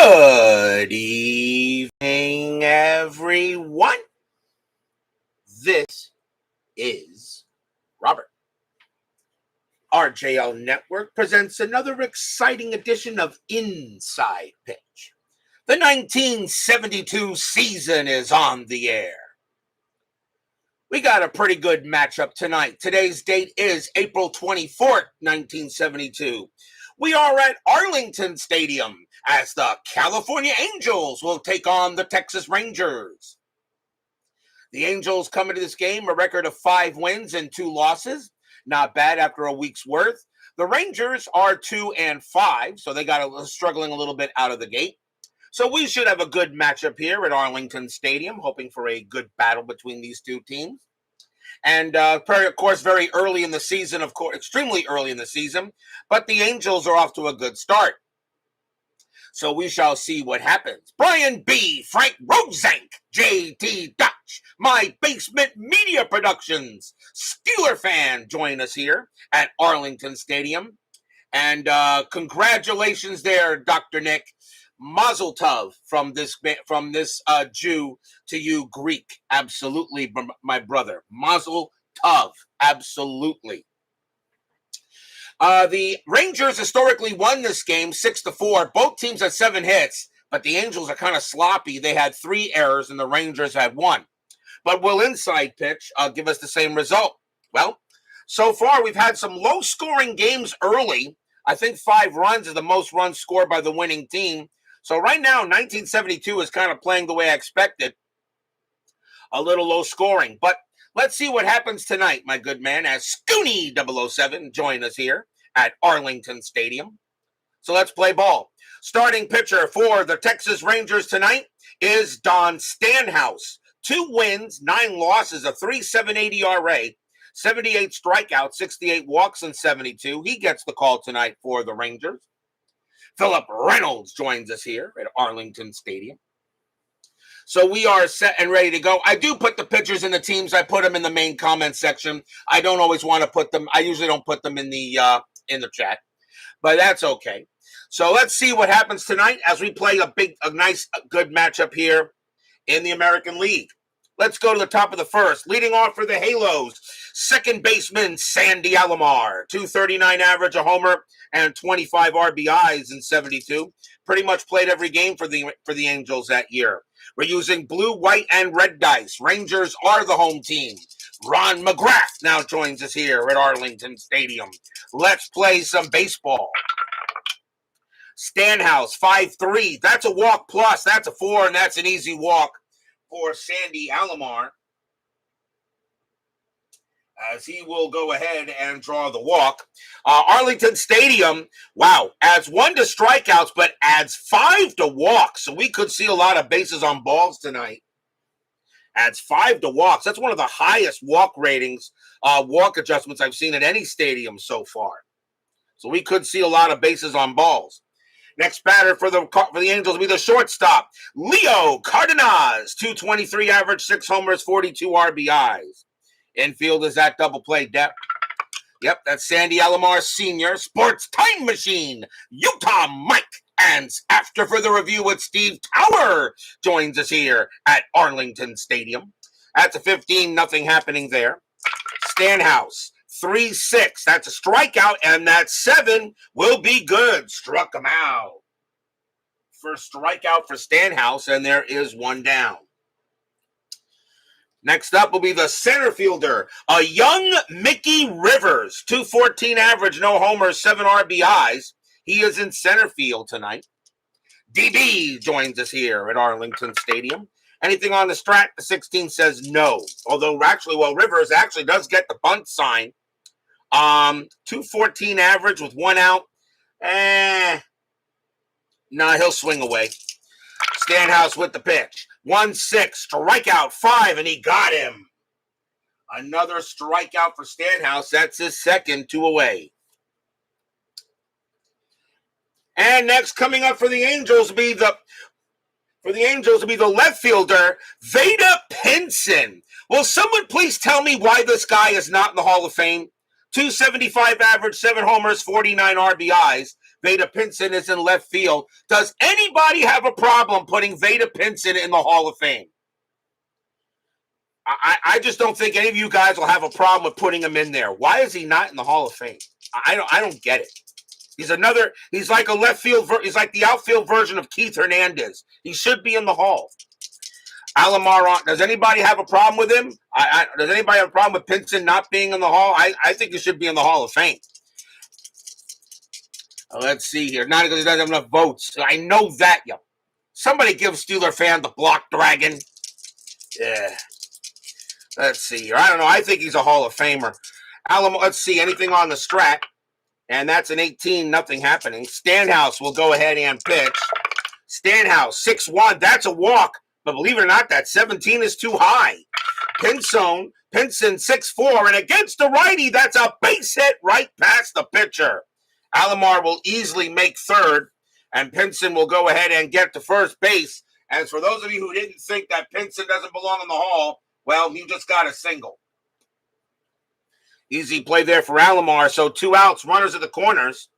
Good evening, everyone. This is Robert. RJL Network presents another exciting edition of Inside Pitch. The 1972 season is on the air. We got a pretty good matchup tonight. Today's date is April 24th, 1972. We are at Arlington Stadium as the California Angels will take on the Texas Rangers. The Angels come into this game a record of 5 wins and 2 losses. Not bad after a week's worth. The Rangers are 2-5, so they got struggling a little bit out of the gate. So we should have a good matchup here at Arlington Stadium, hoping for a good battle between these two teams. And, of course, very early in the season, extremely early in the season, but the Angels are off to a good start. So we shall see what happens. Brian B., Frank Rosenk, J.T. Dutch, My Basement Media Productions, Steeler fan, join us here at Arlington Stadium. And congratulations there, Dr. Nick. Mazel tov from this Jew to you Greek. Absolutely, my brother. Mazel tov. Absolutely. The Rangers historically won this game 6-4. Both teams had 7 hits, but the Angels are kind of sloppy. They had 3 errors and the Rangers had 1. But will Inside Pitch give us the same result? Well, so far we've had some low-scoring games early. I think 5 runs is the most runs scored by the winning team. So right now, 1972 is kind of playing the way I expected. A little low scoring. But let's see what happens tonight, my good man, as Scooney 007 join us here at Arlington Stadium. So let's play ball. Starting pitcher for the Texas Rangers tonight is Don Stanhouse. 2 wins, 9 losses, a 3.78 ERA, 78 strikeouts, 68 walks, and 72. He gets the call tonight for the Rangers. Philip Reynolds joins us here at Arlington Stadium. So we are set and ready to go. I do put the pitchers in the teams. I put them in the main comment section. I don't always want to put them. I usually don't put them in the chat, but that's okay. So let's see what happens tonight as we play a nice, good matchup here in the American League. Let's go to the top of the first. Leading off for the Halos, second baseman Sandy Alomar, 239 average, a homer, and 25 RBIs in 72. Pretty much played every game for the Angels that year. We're using blue, white, and red dice. Rangers are the home team. Ron McGrath now joins us here at Arlington Stadium. Let's play some baseball. Stanhouse, 5-3. That's a walk plus. That's a 4, and that's an easy walk for Sandy Alomar, as he will go ahead and draw the walk. Arlington Stadium, wow, adds 1 to strikeouts, but adds 5 to walks. So we could see a lot of bases on balls tonight. Adds 5 to walks. That's one of the highest walk ratings, walk adjustments I've seen at any stadium so far. So we could see a lot of bases on balls. Next batter for the Angels will be the shortstop, Leo Cardenas, 223 average, 6 homers, 42 RBIs. Infield is that double play depth. Yep, that's Sandy Alomar Sr., Sports Time Machine, Utah Mike. And after further review with Steve Tower joins us here at Arlington Stadium. That's a 15-0 happening there. Stanhouse, 3-6. That's a strikeout, and that 7 will be good. Struck him out. First strikeout for Stanhouse, and there is 1 down. Next up will be the center fielder, a young Mickey Rivers, 214 average, no homers, 7 RBIs. He is in center field tonight. DB joins us here at Arlington Stadium. Anything on the strat? The 16 says no. Although Rivers actually does get the bunt sign. 214 average with 1 out. He'll swing away. Stanhouse with the pitch. 1-6, strikeout 5, and he got him. Another strikeout for Stanhouse. That's his second, 2 away. And next, coming up for the Angels will be the left fielder, Vada Pinson. Will someone please tell me why this guy is not in the Hall of Fame? 275 average, 7 homers, 49 RBIs. Vada Pinson is in left field. Does anybody have a problem putting Vada Pinson in the Hall of Fame? I just don't think any of you guys will have a problem with putting him in there. Why is he not in the Hall of Fame? I don't get it. He's like a left field, he's like the outfield version of Keith Hernandez. He should be in the Hall. Alomar, does anybody have a problem with him? Does anybody have a problem with Pinson not being in the Hall? I think he should be in the Hall of Fame. Let's see here. Not because he doesn't have enough votes. I know that. Somebody give Steeler fan the block dragon. Yeah. Let's see here. I don't know. I think he's a Hall of Famer. Let's see. Anything on the strat. And that's an 18, nothing happening. Stanhouse will go ahead and pitch. Stanhouse, 6-1. That's a walk. But believe it or not, that 17 is too high. Pinson, 6-4. And against the righty, that's a base hit right past the pitcher. Alomar will easily make third. And Pinson will go ahead and get to first base. As for those of you who didn't think that Pinson doesn't belong in the Hall, well, you just got a single. Easy play there for Alomar. So 2 outs, runners at the corners.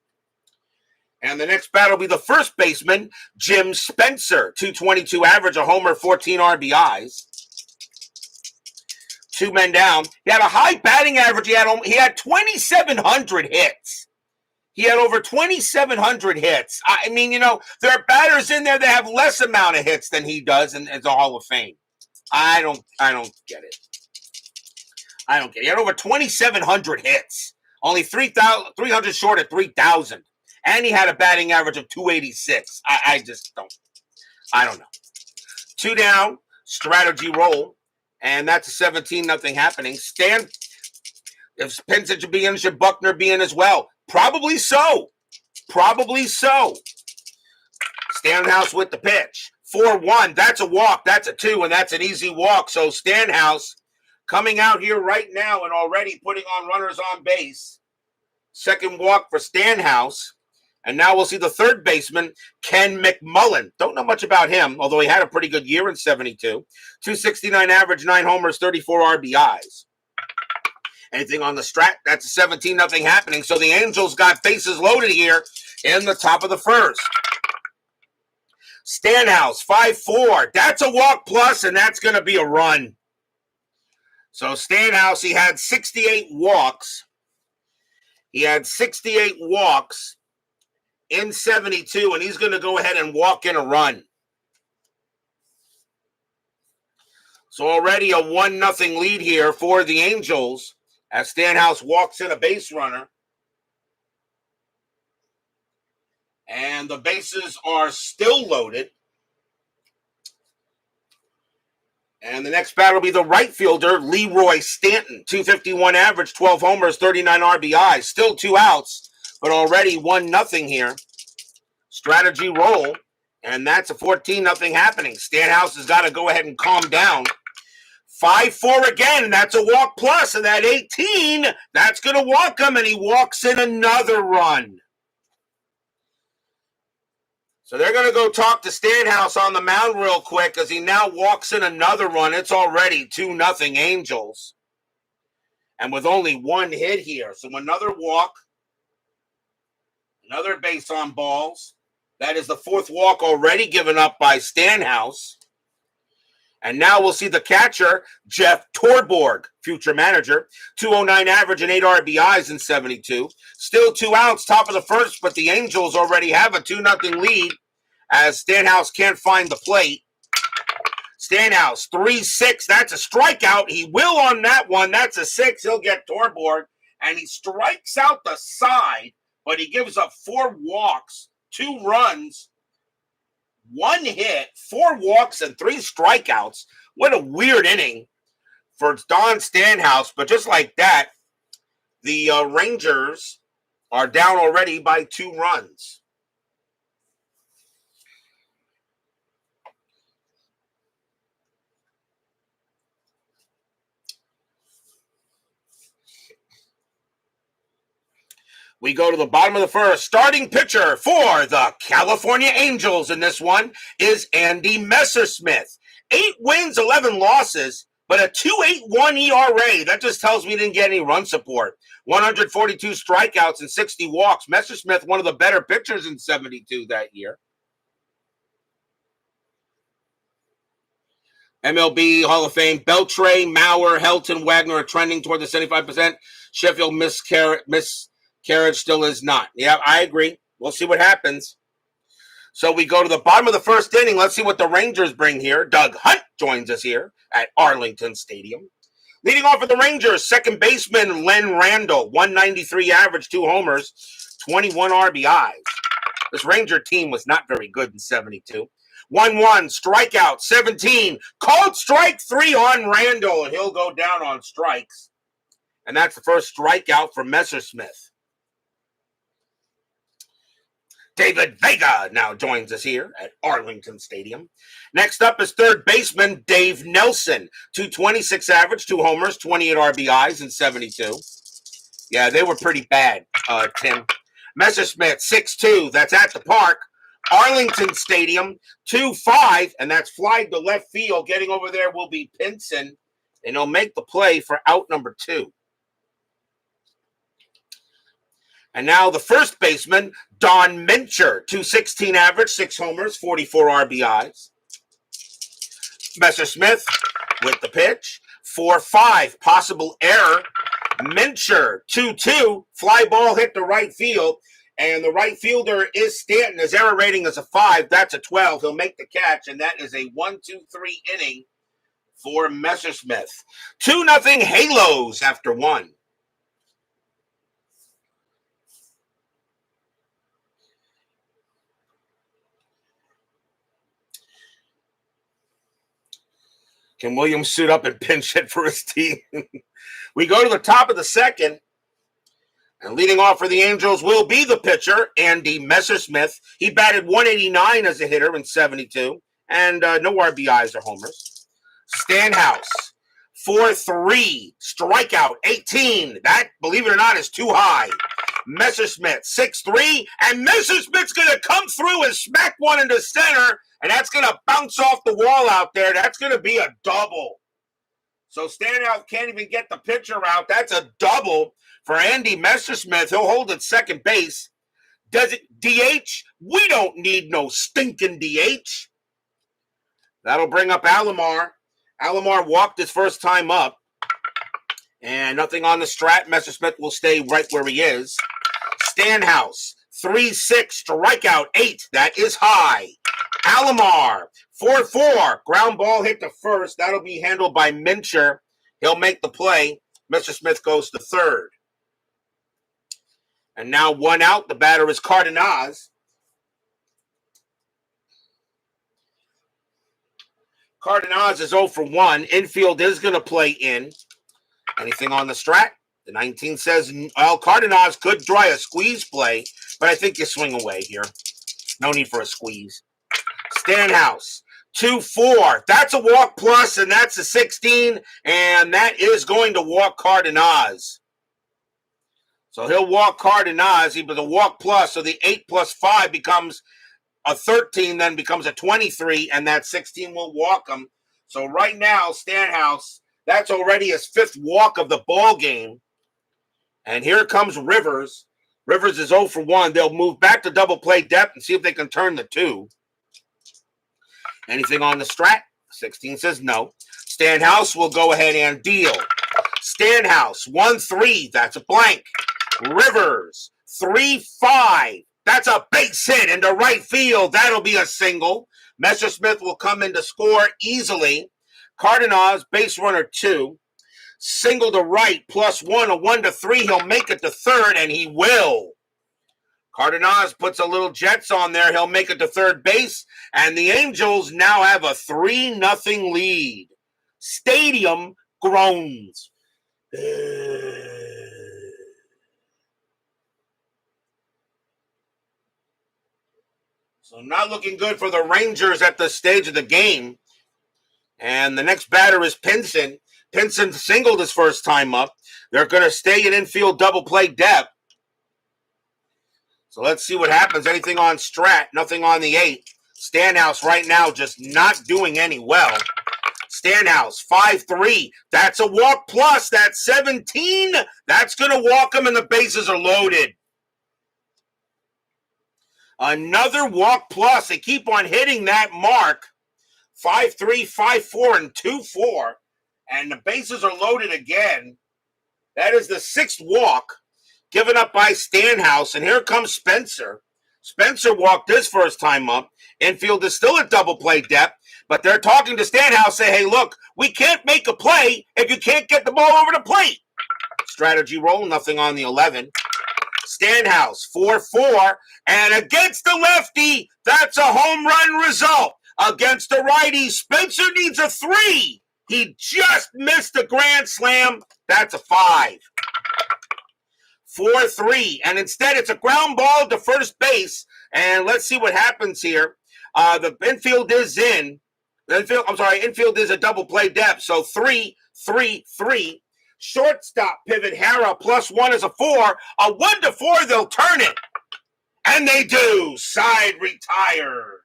And the next batter will be the first baseman, Jim Spencer. 222 average, a homer, 14 RBIs. 2 men down. He had a high batting average. He had 2,700 hits. He had over 2,700 hits. I mean, there are batters in there that have less amount of hits than he does in the Hall of Fame. I don't get it. I don't get it. He had over 2,700 hits. Only 300 short of 3,000. And he had a batting average of 286. I just don't. I don't know. 2 down, strategy roll. And that's a 17, nothing happening. If Pinson should be in, should Buckner be in as well? Probably so. Probably so. Stanhouse with the pitch. 4-1. That's a walk. That's a 2, and that's an easy walk. So Stanhouse coming out here right now and already putting on runners on base. Second walk for Stanhouse. And now we'll see the third baseman, Ken McMullen. Don't know much about him, although he had a pretty good year in 72. 269 average, 9 homers, 34 RBIs. Anything on the strat? That's a 17, nothing happening. So the Angels got bases loaded here in the top of the first. Stanhouse, 5-4. That's a walk plus, and that's going to be a run. So Stanhouse, he had 68 walks. He had 68 walks in 72, and he's going to go ahead and walk in a run. So already a 1-0 lead here for the Angels as Stanhouse walks in a base runner. And the bases are still loaded. And the next batter will be the right fielder, Leroy Stanton. 251 average, 12 homers, 39 RBIs. Still 2 outs, but already 1-0 here. Strategy roll, and that's a 14-0 happening. Stanhouse has got to go ahead and calm down. 5-4 again, and that's a walk plus, and that 18, that's going to walk him, and he walks in another run. So they're going to go talk to Stanhouse on the mound real quick as he now walks in another run. It's already 2-0 Angels. And with only 1 hit here. So another walk. Another base on balls. That is the 4th walk already given up by Stanhouse. And now we'll see the catcher, Jeff Torborg, future manager. 209 average and 8 RBIs in 72. Still 2 outs, top of the first, but the Angels already have a 2-0 lead as Stanhouse can't find the plate. Stanhouse, 3-6. That's a strikeout. He will on that one. That's a 6. He'll get Torborg. And he strikes out the side, but he gives up 4 walks, 2 runs, 1 hit, 4 walks, and 3 strikeouts. What a weird inning for Don Stanhouse. But just like that, the Rangers are down already by 2 runs. We go to the bottom of the first. Starting pitcher for the California Angels in this one is Andy Messersmith. 8 wins, 11 losses, but a 2.81 ERA. That just tells me he didn't get any run support. 142 strikeouts and 60 walks. Messersmith, one of the better pitchers in 72 that year. MLB Hall of Fame, Beltre, Mauer, Helton, Wagner are trending toward the 75%. Sheffield miscarriage still is not. Yeah, I agree. We'll see what happens. So we go to the bottom of the first inning. Let's see what the Rangers bring here. Doug Hunt joins us here at Arlington Stadium. Leading off for the Rangers, second baseman Len Randall, 193 average, 2 homers, 21 RBIs. This Ranger team was not very good in 72. 1-1, strikeout, 17. Called strike 3 on Randall, and he'll go down on strikes. And that's the first strikeout for Messersmith. David Vega now joins us here at Arlington Stadium. Next up is third baseman Dave Nelson, 226 average, 2 homers, 28 RBIs in 72. Yeah, they were pretty bad, Tim. Messersmith, 6'2", that's at the park. Arlington Stadium, 2-5, and that's fly to left field. Getting over there will be Pinson, and he'll make the play for out number 2. And now the first baseman, Don Mincher, 216 average, 6 homers, 44 RBIs. Messersmith with the pitch, 4-5, possible error. Mincher, 2-2, fly ball hit the right field. And the right fielder is Stanton. His error rating is a 5. That's a 12. He'll make the catch, and that is a 1-2-3 inning for Messersmith. 2-0 Halos after 1. Can Williams suit up and pinch hit for his team? We go to the top of the second. And leading off for the Angels will be the pitcher, Andy Messersmith. He batted 189 as a hitter in 72, and no RBIs or homers. Stanhouse, 4-3, strikeout, 18. That, believe it or not, is too high. Messersmith, 6-3, and Messersmith's going to come through and smack one into center, and that's going to bounce off the wall out there. That's going to be a double. So Stanhouse can't even get the pitcher out. That's a double for Andy Messersmith. He'll hold at second base. Does it DH? We don't need no stinking DH. That'll bring up Alomar. Alomar walked his first time up. And nothing on the strat. Messersmith will stay right where he is. Stanhouse, 3-6, strikeout, 8. That is high. Alomar, 4-4, ground ball hit to first. That'll be handled by Mincher. He'll make the play. Messersmith goes to third. And now 1 out. The batter is Cardenas. Cardenas is 0 for 1. Infield is going to play in. Anything on the strat? The 19 says, well, Cardenas could try a squeeze play, but I think you swing away here. No need for a squeeze. Stanhouse, 2-4. That's a walk plus, and that's a 16, and that is going to walk Cardenas. So he'll walk Cardenas. He was a walk plus, so the 8 plus 5 becomes a 13, then becomes a 23, and that 16 will walk him. So right now, Stanhouse, that's already his 5th walk of the ball game. And here comes Rivers. Rivers is 0 for 1. They'll move back to double play depth and see if they can turn the 2. Anything on the strat? 16 says no. Stanhouse will go ahead and deal. Stanhouse, 1-3. That's a blank. Rivers, 3-5. That's a base hit into right field. That'll be a single. Messersmith will come in to score easily. Cardenas, base runner 2. Single to right, +1, a 1-3. He'll make it to third, and he will. Cardenas puts a little Jets on there. He'll make it to third base, and the Angels now have a 3-0 lead. Stadium groans. So not looking good for the Rangers at this stage of the game. And the next batter is Pinson. Pinson singled his first time up. They're going to stay in infield double play depth. So let's see what happens. Anything on strat, nothing on the 8. Stanhouse right now just not doing any well. Stanhouse, 5-3. That's a walk plus. That's 17. That's going to walk him, and the bases are loaded. Another walk plus. They keep on hitting that mark. 5-3, 5-4, and 2-4. And the bases are loaded again. That is the sixth walk given up by Stanhouse. And here comes Spencer. Spencer walked his first time up. Infield is still at double play depth. But they're talking to Stanhouse, say, hey, look, we can't make a play if you can't get the ball over the plate. Strategy roll, nothing on the 11. Stanhouse, 4-4. And against the lefty, that's a home run result. Against the righty, Spencer needs a 3. He just missed a grand slam. That's a 5. 4-3. And instead, it's a ground ball to first base. And let's see what happens here. The infield is in. Infield is a double play depth. So 3-3-3. Shortstop pivot Hara +1 is a 4. A 1-4, they'll turn it. And they do. Side retire.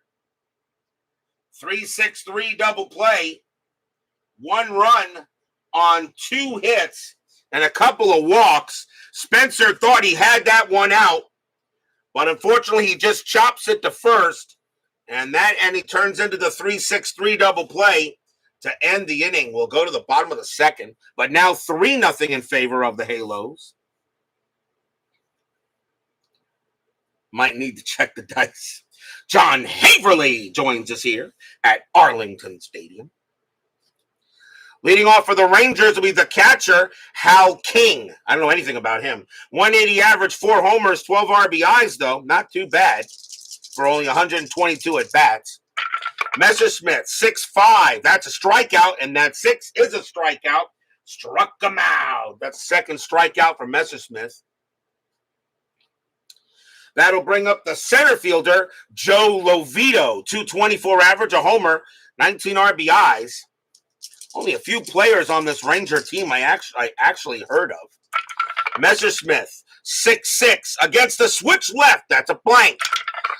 3-6-3 double play. 1 run on 2 hits and a couple of walks. Spencer thought he had that one out, but unfortunately he just chops it to first, and he turns into the 3-6-3 double play to end the inning. We'll go to the bottom of the second, but now 3-0 in favor of the Halos. Might need to check the dice. John Haverly joins us here at Arlington Stadium. Leading off for the Rangers will be the catcher, Hal King. I don't know anything about him. 180 average, 4 homers, 12 RBIs, though. Not too bad for only 122 at-bats. Messersmith, 6-5. That's a strikeout, and that 6 is a strikeout. Struck him out. That's the second strikeout for Messersmith. That'll bring up the center fielder, Joe Lovito. 224 average, a homer, 19 RBIs. Only a few players on this Ranger team I actually heard of. Messersmith, 6-6 against the switch left. That's a blank.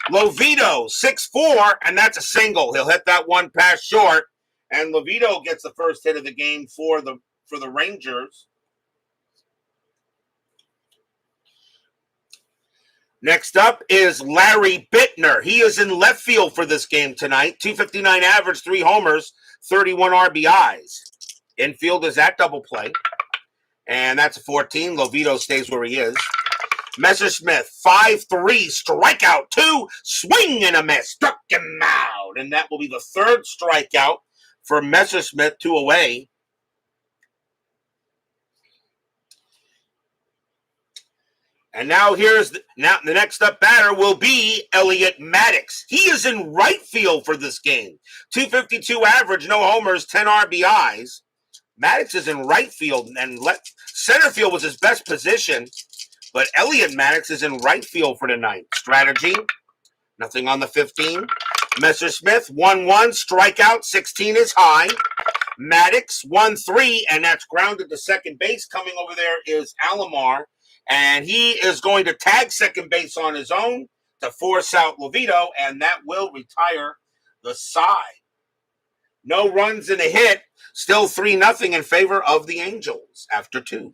Lovito, 6-4, and that's a single. He'll hit that one pass short, and Lovito gets the first hit of the game for the Rangers. Next up is Larry Bittner. He is in left field for this game tonight. 259 average, 3 homers, 31 RBIs. Infield is at double play. And that's a 14. Lovito stays where he is. Messersmith, 5-3, strikeout 2, swing and a miss. Struck him out. And that will be the third strikeout for Messersmith, 2 away. And now the next up batter will be Elliot Maddox. He is in right field for this game. 252 average, no homers, 10 RBIs. Maddox is in right field, and center field was his best position, but Elliot Maddox is in right field for tonight. Strategy, nothing on the 15. Messersmith, 1-1, strikeout, 16 is high. Maddox, 1-3, and that's grounded to second base. Coming over there is Alomar. And he is going to tag second base on his own to force out Lovito, and that will retire the side. No runs and a hit. Still 3-0 in favor of the Angels after 2.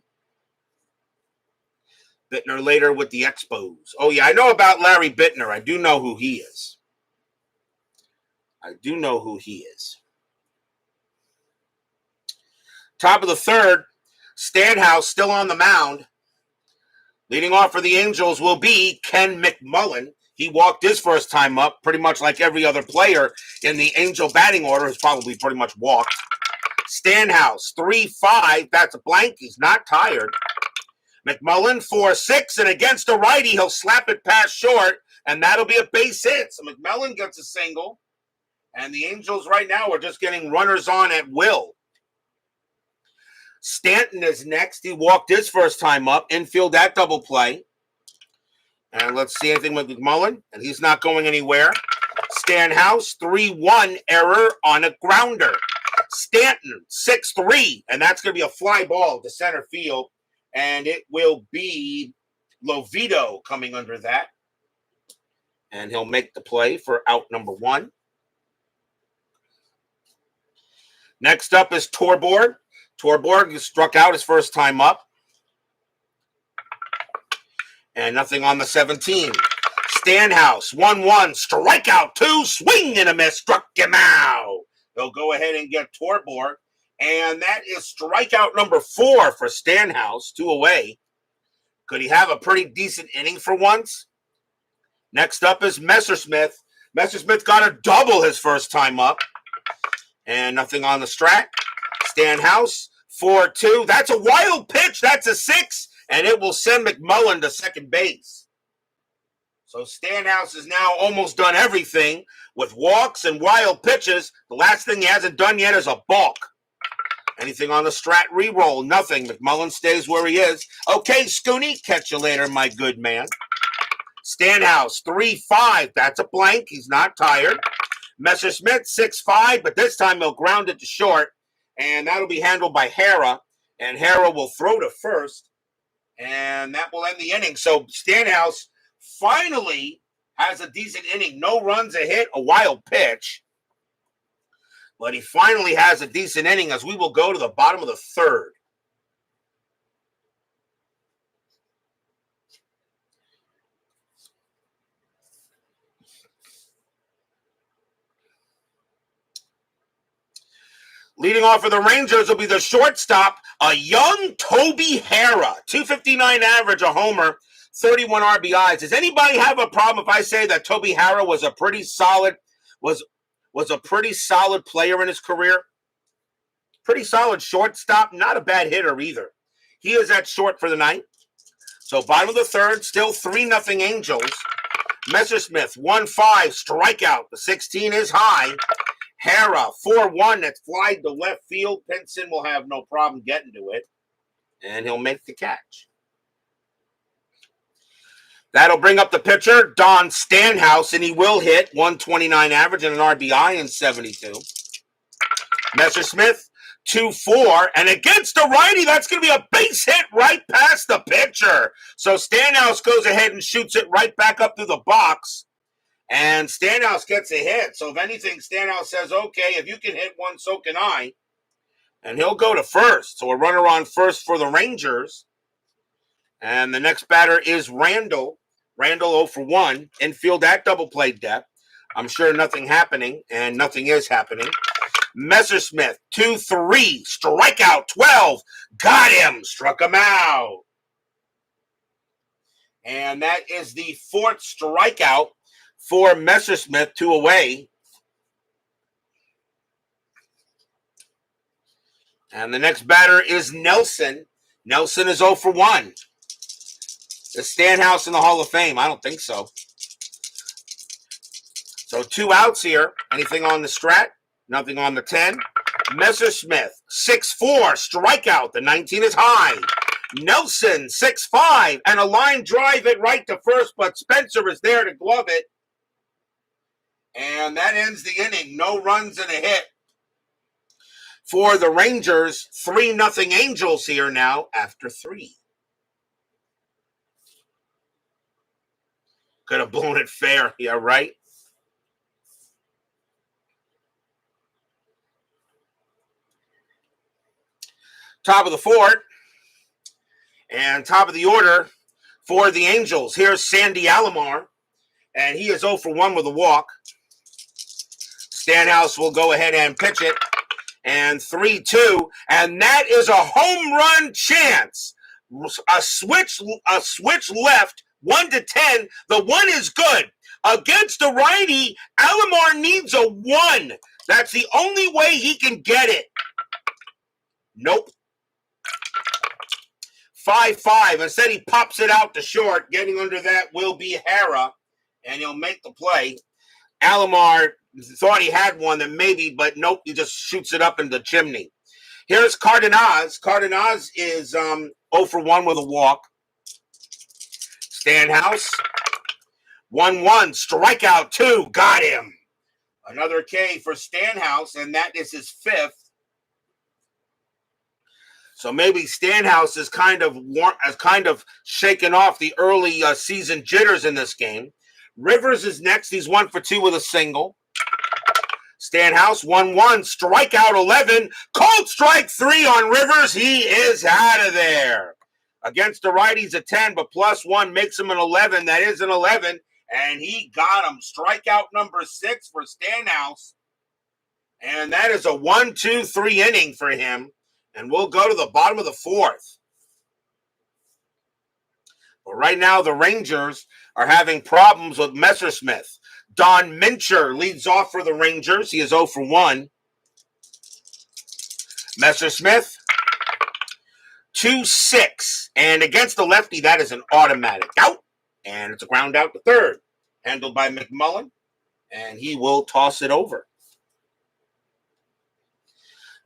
Bittner later with the Expos. Oh, yeah, I know about Larry Bittner. I do know who he is. Top of the third, Stanhouse still on the mound. Leading off for the Angels will be Ken McMullen. He walked his first time up, pretty much like every other player in the Angel batting order has probably pretty much walked. Stanhouse, 3-5. That's a blank. He's not tired. McMullen, 4-6. And against the righty, he'll slap it past short, and that'll be a base hit. So McMullen gets a single. And the Angels right now are just getting runners on at will. Stanton is next. He walked his first time up. Infield at double play. And let's see anything with McMullen. And he's not going anywhere. Stanhouse, 3-1 error on a grounder. Stanton, 6-3. And that's going to be a fly ball to center field. And it will be Lovito coming under that. And he'll make the play for out number 1. Next up is Torborg. Torborg struck out his first time up. And nothing on the 17. Stanhouse, 1-1, strikeout 2, swing and a miss, struck him out. They'll go ahead and get Torborg. And that is strikeout number 4 for Stanhouse, 2 away. Could he have a pretty decent inning for once? Next up is Messersmith. Messersmith got a double his first time up. And nothing on the strat. Stanhouse, 4-2. That's a wild pitch. That's a 6. And it will send McMullen to second base. So Stanhouse has now almost done everything with walks and wild pitches. The last thing he hasn't done yet is a balk. Anything on the strat re-roll? Nothing. McMullen stays where he is. Okay, Scooney, catch you later, my good man. Stanhouse, 3-5. That's a blank. He's not tired. Messersmith, 6-5, but this time he'll ground it to short. And that'll be handled by Hara. And Hara will throw to first. And that will end the inning. So Stanhouse finally has a decent inning. No runs, a hit, a wild pitch. But he finally has a decent inning as we will go to the bottom of the third. Leading off for the Rangers will be the shortstop, a young Toby Hara, 259 average, a homer, 31 RBIs. Does anybody have a problem if I say that Toby Hara was a pretty solid player in his career? Pretty solid shortstop, not a bad hitter either. He is at short for the night. So bottom of the third, still 3-0 Angels. Messersmith, 1-5, strikeout. The 16 is high. Hara, 4-1, that's flied to left field. Pinson will have no problem getting to it. And he'll make the catch. That'll bring up the pitcher, Don Stanhouse, and he will hit 129 average and an RBI in 72. Messersmith, 2-4, and against the righty, that's going to be a base hit right past the pitcher. So Stanhouse goes ahead and shoots it right back up through the box, and Stanhouse gets a hit. So if anything, Stanhouse says, okay, if you can hit one, so can I. And he'll go to first. So a runner on first for the Rangers. And the next batter is Randall. Randall 0 for 1. Infield at double play depth. I'm sure nothing happening, and nothing is happening. Messersmith, 2-3, strikeout 12. Got him, struck him out. And that is the 4th strikeout for Messersmith, 2 away. And the next batter is Nelson. Nelson is 0 for 1. Is Stanhouse in the Hall of Fame? I don't think so. So 2 outs here. Anything on the strat? Nothing on the 10. Messersmith, 6-4, strikeout. The 19 is high. Nelson, 6-5, and a line drive it right to first, but Spencer is there to glove it. And that ends the inning. No runs and a hit. For the Rangers, 3-0 Angels here now after 3. Could have blown it fair. Yeah, right? Top of the 4th. And top of the order for the Angels. Here's Sandy Alomar. And he is 0 for 1 with a walk. Stanhouse will go ahead and pitch it. And 3-2. And that is a home run chance. A switch left. 1-10. The 1 is good. Against the righty, Alomar needs a 1. That's the only way he can get it. Nope. 5-5. Instead, he pops it out to short. Getting under that will be Hara, and he'll make the play. Alomar thought he had one, then maybe, but nope, he just shoots it up in the chimney. Here's Cardenas. Cardenas is 0 for 1 with a walk. Stanhouse, 1-1, strikeout 2, got him. Another K for Stanhouse, and that is his 5th. So maybe Stanhouse is kind of shaken off the early season jitters in this game. Rivers is next. He's 1 for 2 with a single. Stanhouse 1-1, strikeout 11, cold strike 3 on Rivers. He is out of there. Against the righties a 10, but +1 makes him an 11. That is an 11, and he got him. Strikeout number 6 for Stanhouse, and that is a 1-2-3 inning for him. And we'll go to the bottom of the 4th. But right now, the Rangers are having problems with Messersmith. Don Mincher leads off for the Rangers. He is 0 for 1. Messersmith, 2-6. And against the lefty, that is an automatic out. And it's a ground out to third. Handled by McMullen. And he will toss it over.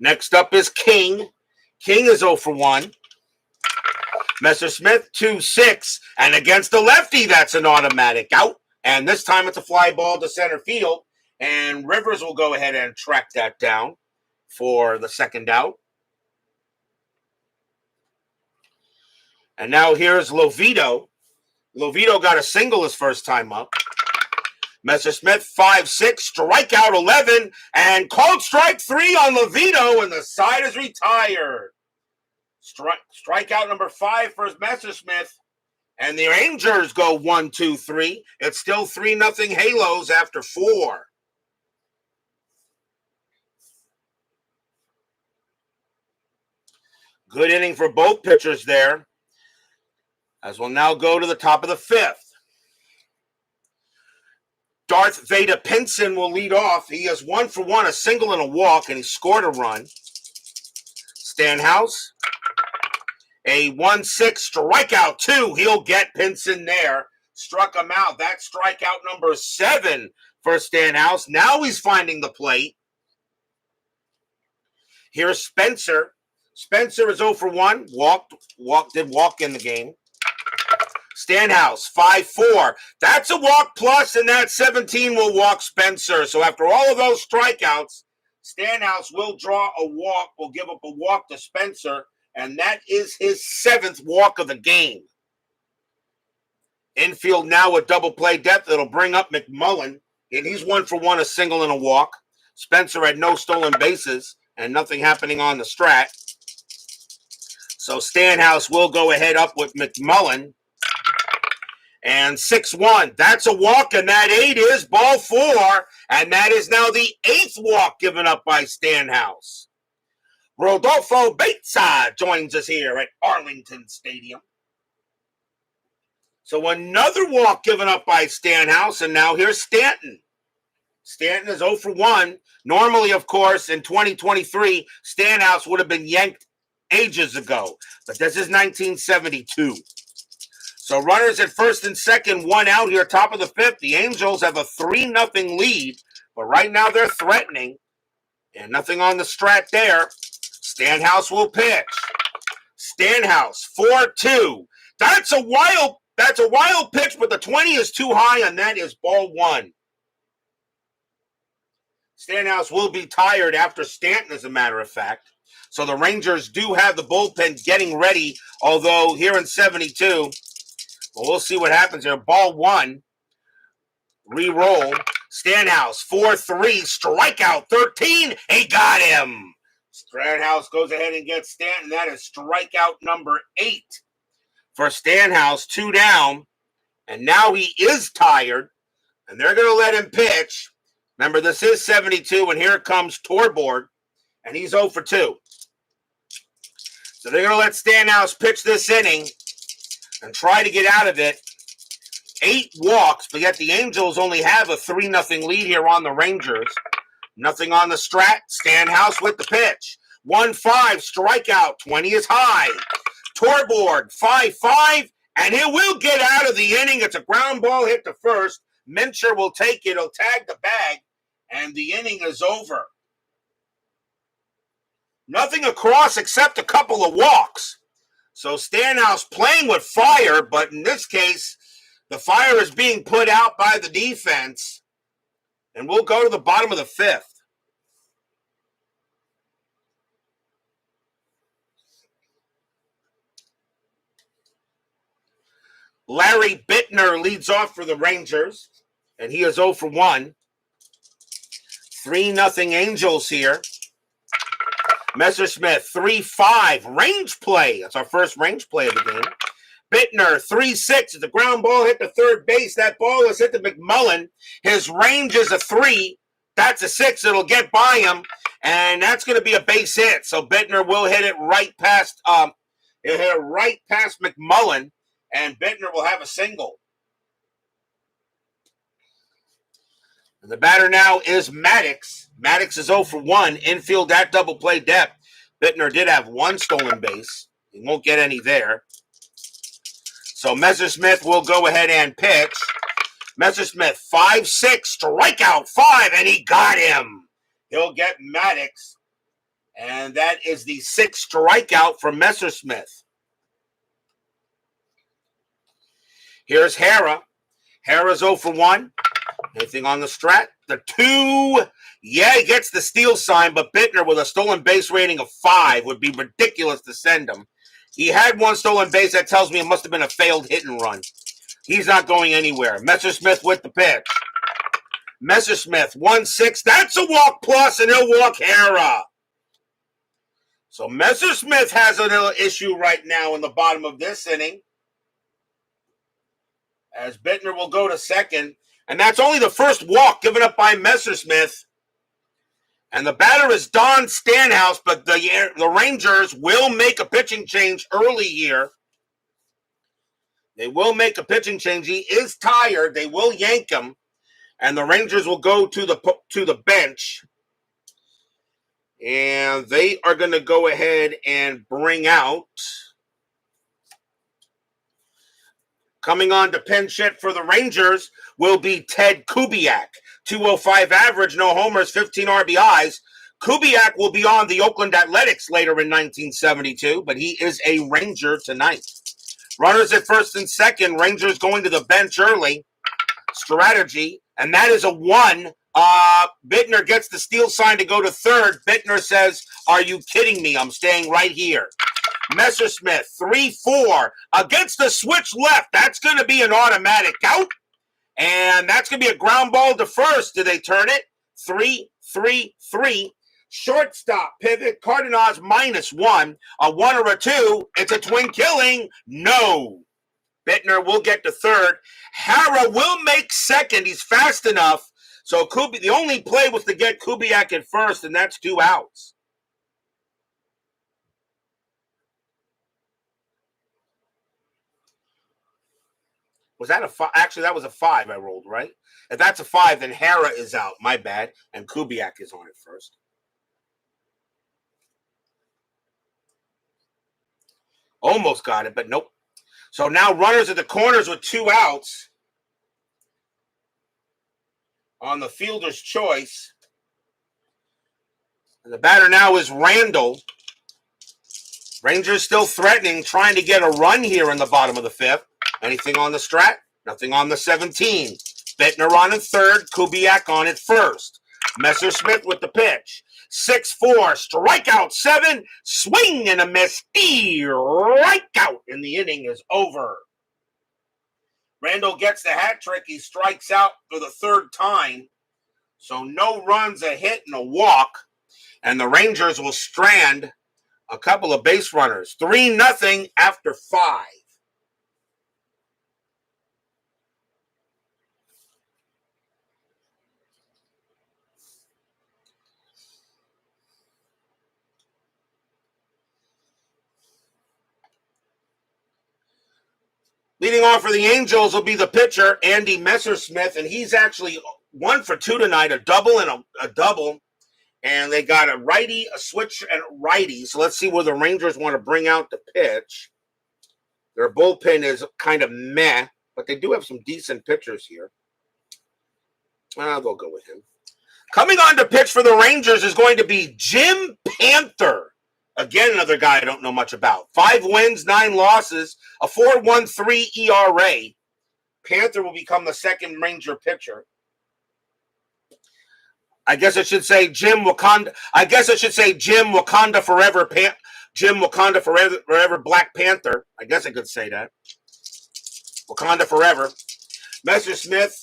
Next up is King. King is 0 for 1. Messersmith, 2-6. And against the lefty, that's an automatic out. And this time it's a fly ball to center field. And Rivers will go ahead and track that down for the second out. And now here's Lovito. Lovito got a single his first time up. Messersmith, 5-6, strikeout 11, and cold strike 3 on Lovito, and the side is retired. Strikeout number 5 for Messersmith. And the Rangers go 1-2-3. It's still 3-0 Halos after 4. Good inning for both pitchers there. As we'll now go to the top of the 5th. Darth Vader Pinson will lead off. He has 1 for 1, a single and a walk, and he scored a run. Stanhouse, a 1-6 strikeout 2. He'll get Pinson there. Struck him out. That's strikeout number 7 for Stanhouse. Now he's finding the plate. Here's Spencer. Spencer is 0 for 1. Did walk in the game. Stanhouse, 5-4. That's a walk plus, and that 17 will walk Spencer. So after all of those strikeouts, Stanhouse will draw a walk, will give up a walk to Spencer, and that is his 7th walk of the game. Infield now with double play depth. It'll bring up McMullen, and he's 1 for 1, a single and a walk. Spencer had no stolen bases and nothing happening on the strat. So Stanhouse will go ahead up with McMullen. And 6-1. That's a walk, and that 8 is ball 4. And that is now the 8th walk given up by Stanhouse. Rodolfo Baeza joins us here at Arlington Stadium. So another walk given up by Stanhouse, and now here's Stanton. Stanton is 0 for 1. Normally, of course, in 2023, Stanhouse would have been yanked ages ago. But this is 1972. So runners at first and second, 1 out here, top of the 5th. The Angels have a 3-0 lead, but right now they're threatening. And nothing on the strat there. Stanhouse will pitch. Stanhouse, 4-2. That's a wild pitch, but the 20 is too high, and that is ball 1. Stanhouse will be tired after Stanton, as a matter of fact. So the Rangers do have the bullpen getting ready, although here in 72, well, we'll see what happens here. Ball 1. Re-roll. Stanhouse, 4-3. Strikeout 13. He got him. Stanhouse goes ahead and gets Stanton. That is strikeout number 8 for Stanhouse. 2 down. And now he is tired. And they're going to let him pitch. Remember, this is 72. And here comes Torborg. And he's 0 for 2. So they're going to let Stanhouse pitch this inning and try to get out of it. 8 walks, but yet the Angels only have a 3-0 lead here on the Rangers. Nothing on the strat. Stanhouse with the pitch. 1-5, strikeout. 20 is high. Torborg, 5-5, and he will get out of the inning. It's a ground ball hit to first. Mincher will take it. He'll tag the bag, and the inning is over. Nothing across except a couple of walks. So Stanhouse playing with fire, but in this case, the fire is being put out by the defense. And we'll go to the bottom of the 5th. Larry Bittner leads off for the Rangers, and he is 0 for 1. 3-0 Angels here. Messersmith, 3-5. Range play. That's our first range play of the game. Bittner, 3-6. It's a ground ball hit to third base. That ball is hit to McMullen. His range is a 3. That's a 6. It'll get by him. And that's going to be a base hit. So Bittner will hit it right past McMullen. And Bittner will have a single. And the batter now is Maddox. Maddox is 0 for 1. Infield at double play depth. Bittner did have 1 stolen base. He won't get any there. So Messersmith will go ahead and pitch. Messersmith, 5-6, strikeout 5, and he got him. He'll get Maddox. And that is the 6th strikeout for Messersmith. Here's Hara. Hara's 0 for 1. Anything on the strat? The 2. Yeah, he gets the steal sign, but Bittner with a stolen base rating of 5 would be ridiculous to send him. He had 1 stolen base. That tells me it must have been a failed hit and run. He's not going anywhere. Messersmith with the pitch. Messersmith, 1-6. That's a walk plus, and he'll walk Hara. So Messersmith has a little issue right now in the bottom of this inning. As Bittner will go to second. And that's only the first walk given up by Messersmith. And the batter is Don Stanhouse, but the Rangers will make a pitching change early here. They will make a pitching change. He is tired. They will yank him. And the Rangers will go to the bench. And they are going to go ahead and bring out... Coming on to pinch hit for the Rangers will be Ted Kubiak. 205 average, no homers, 15 RBIs. Kubiak will be on the Oakland Athletics later in 1972, but he is a Ranger tonight. Runners at first and second. Rangers going to the bench early. Strategy, and that is a 1. Bittner gets the steal sign to go to third. Bittner says, "Are you kidding me? I'm staying right here." Messersmith, 3-4 against the switch left. That's going to be an automatic out. And that's going to be a ground ball to first. Do they turn it? 3-3-3. Shortstop pivot. Cardenas -1. A 1 or a 2. It's a twin killing. No. Bittner will get to third. Hara will make second. He's fast enough. So the only play was to get Kubiak at first, and that's 2 outs. Was that a 5? Actually, that was a 5 I rolled, right? If that's a 5, then Hara is out. My bad. And Kubiak is on it first. Almost got it, but nope. So now runners at the corners with 2 outs. On the fielder's choice. And the batter now is Randall. Rangers still threatening, trying to get a run here in the bottom of the 5th. Anything on the strat? Nothing on the 17. Bittner on in third. Kubiak on it first. Messersmith with the pitch. 6-4. Strikeout 7. Swing and a miss. Strikeout. And the inning is over. Randall gets the hat trick. He strikes out for the 3rd time. So no runs, a hit, and a walk. And the Rangers will strand a couple of base runners. 3-0 after 5. Leading off for the Angels will be the pitcher, Andy Messersmith, and he's actually 1 for 2 tonight, a double and a double. And they got a righty, a switch, and a righty. So let's see where the Rangers want to bring out the pitch. Their bullpen is kind of meh, but they do have some decent pitchers here. They'll go with him. Coming on to pitch for the Rangers is going to be Jim Panther. Again, another guy I don't know much about. 5 wins, 9 losses, a 4.13 ERA. Panther will become the 2nd Ranger pitcher. I guess I should say Jim Wakanda. I guess I should say Jim Wakanda Forever. Jim Wakanda Forever Black Panther. I guess I could say that. Wakanda Forever. Messersmith,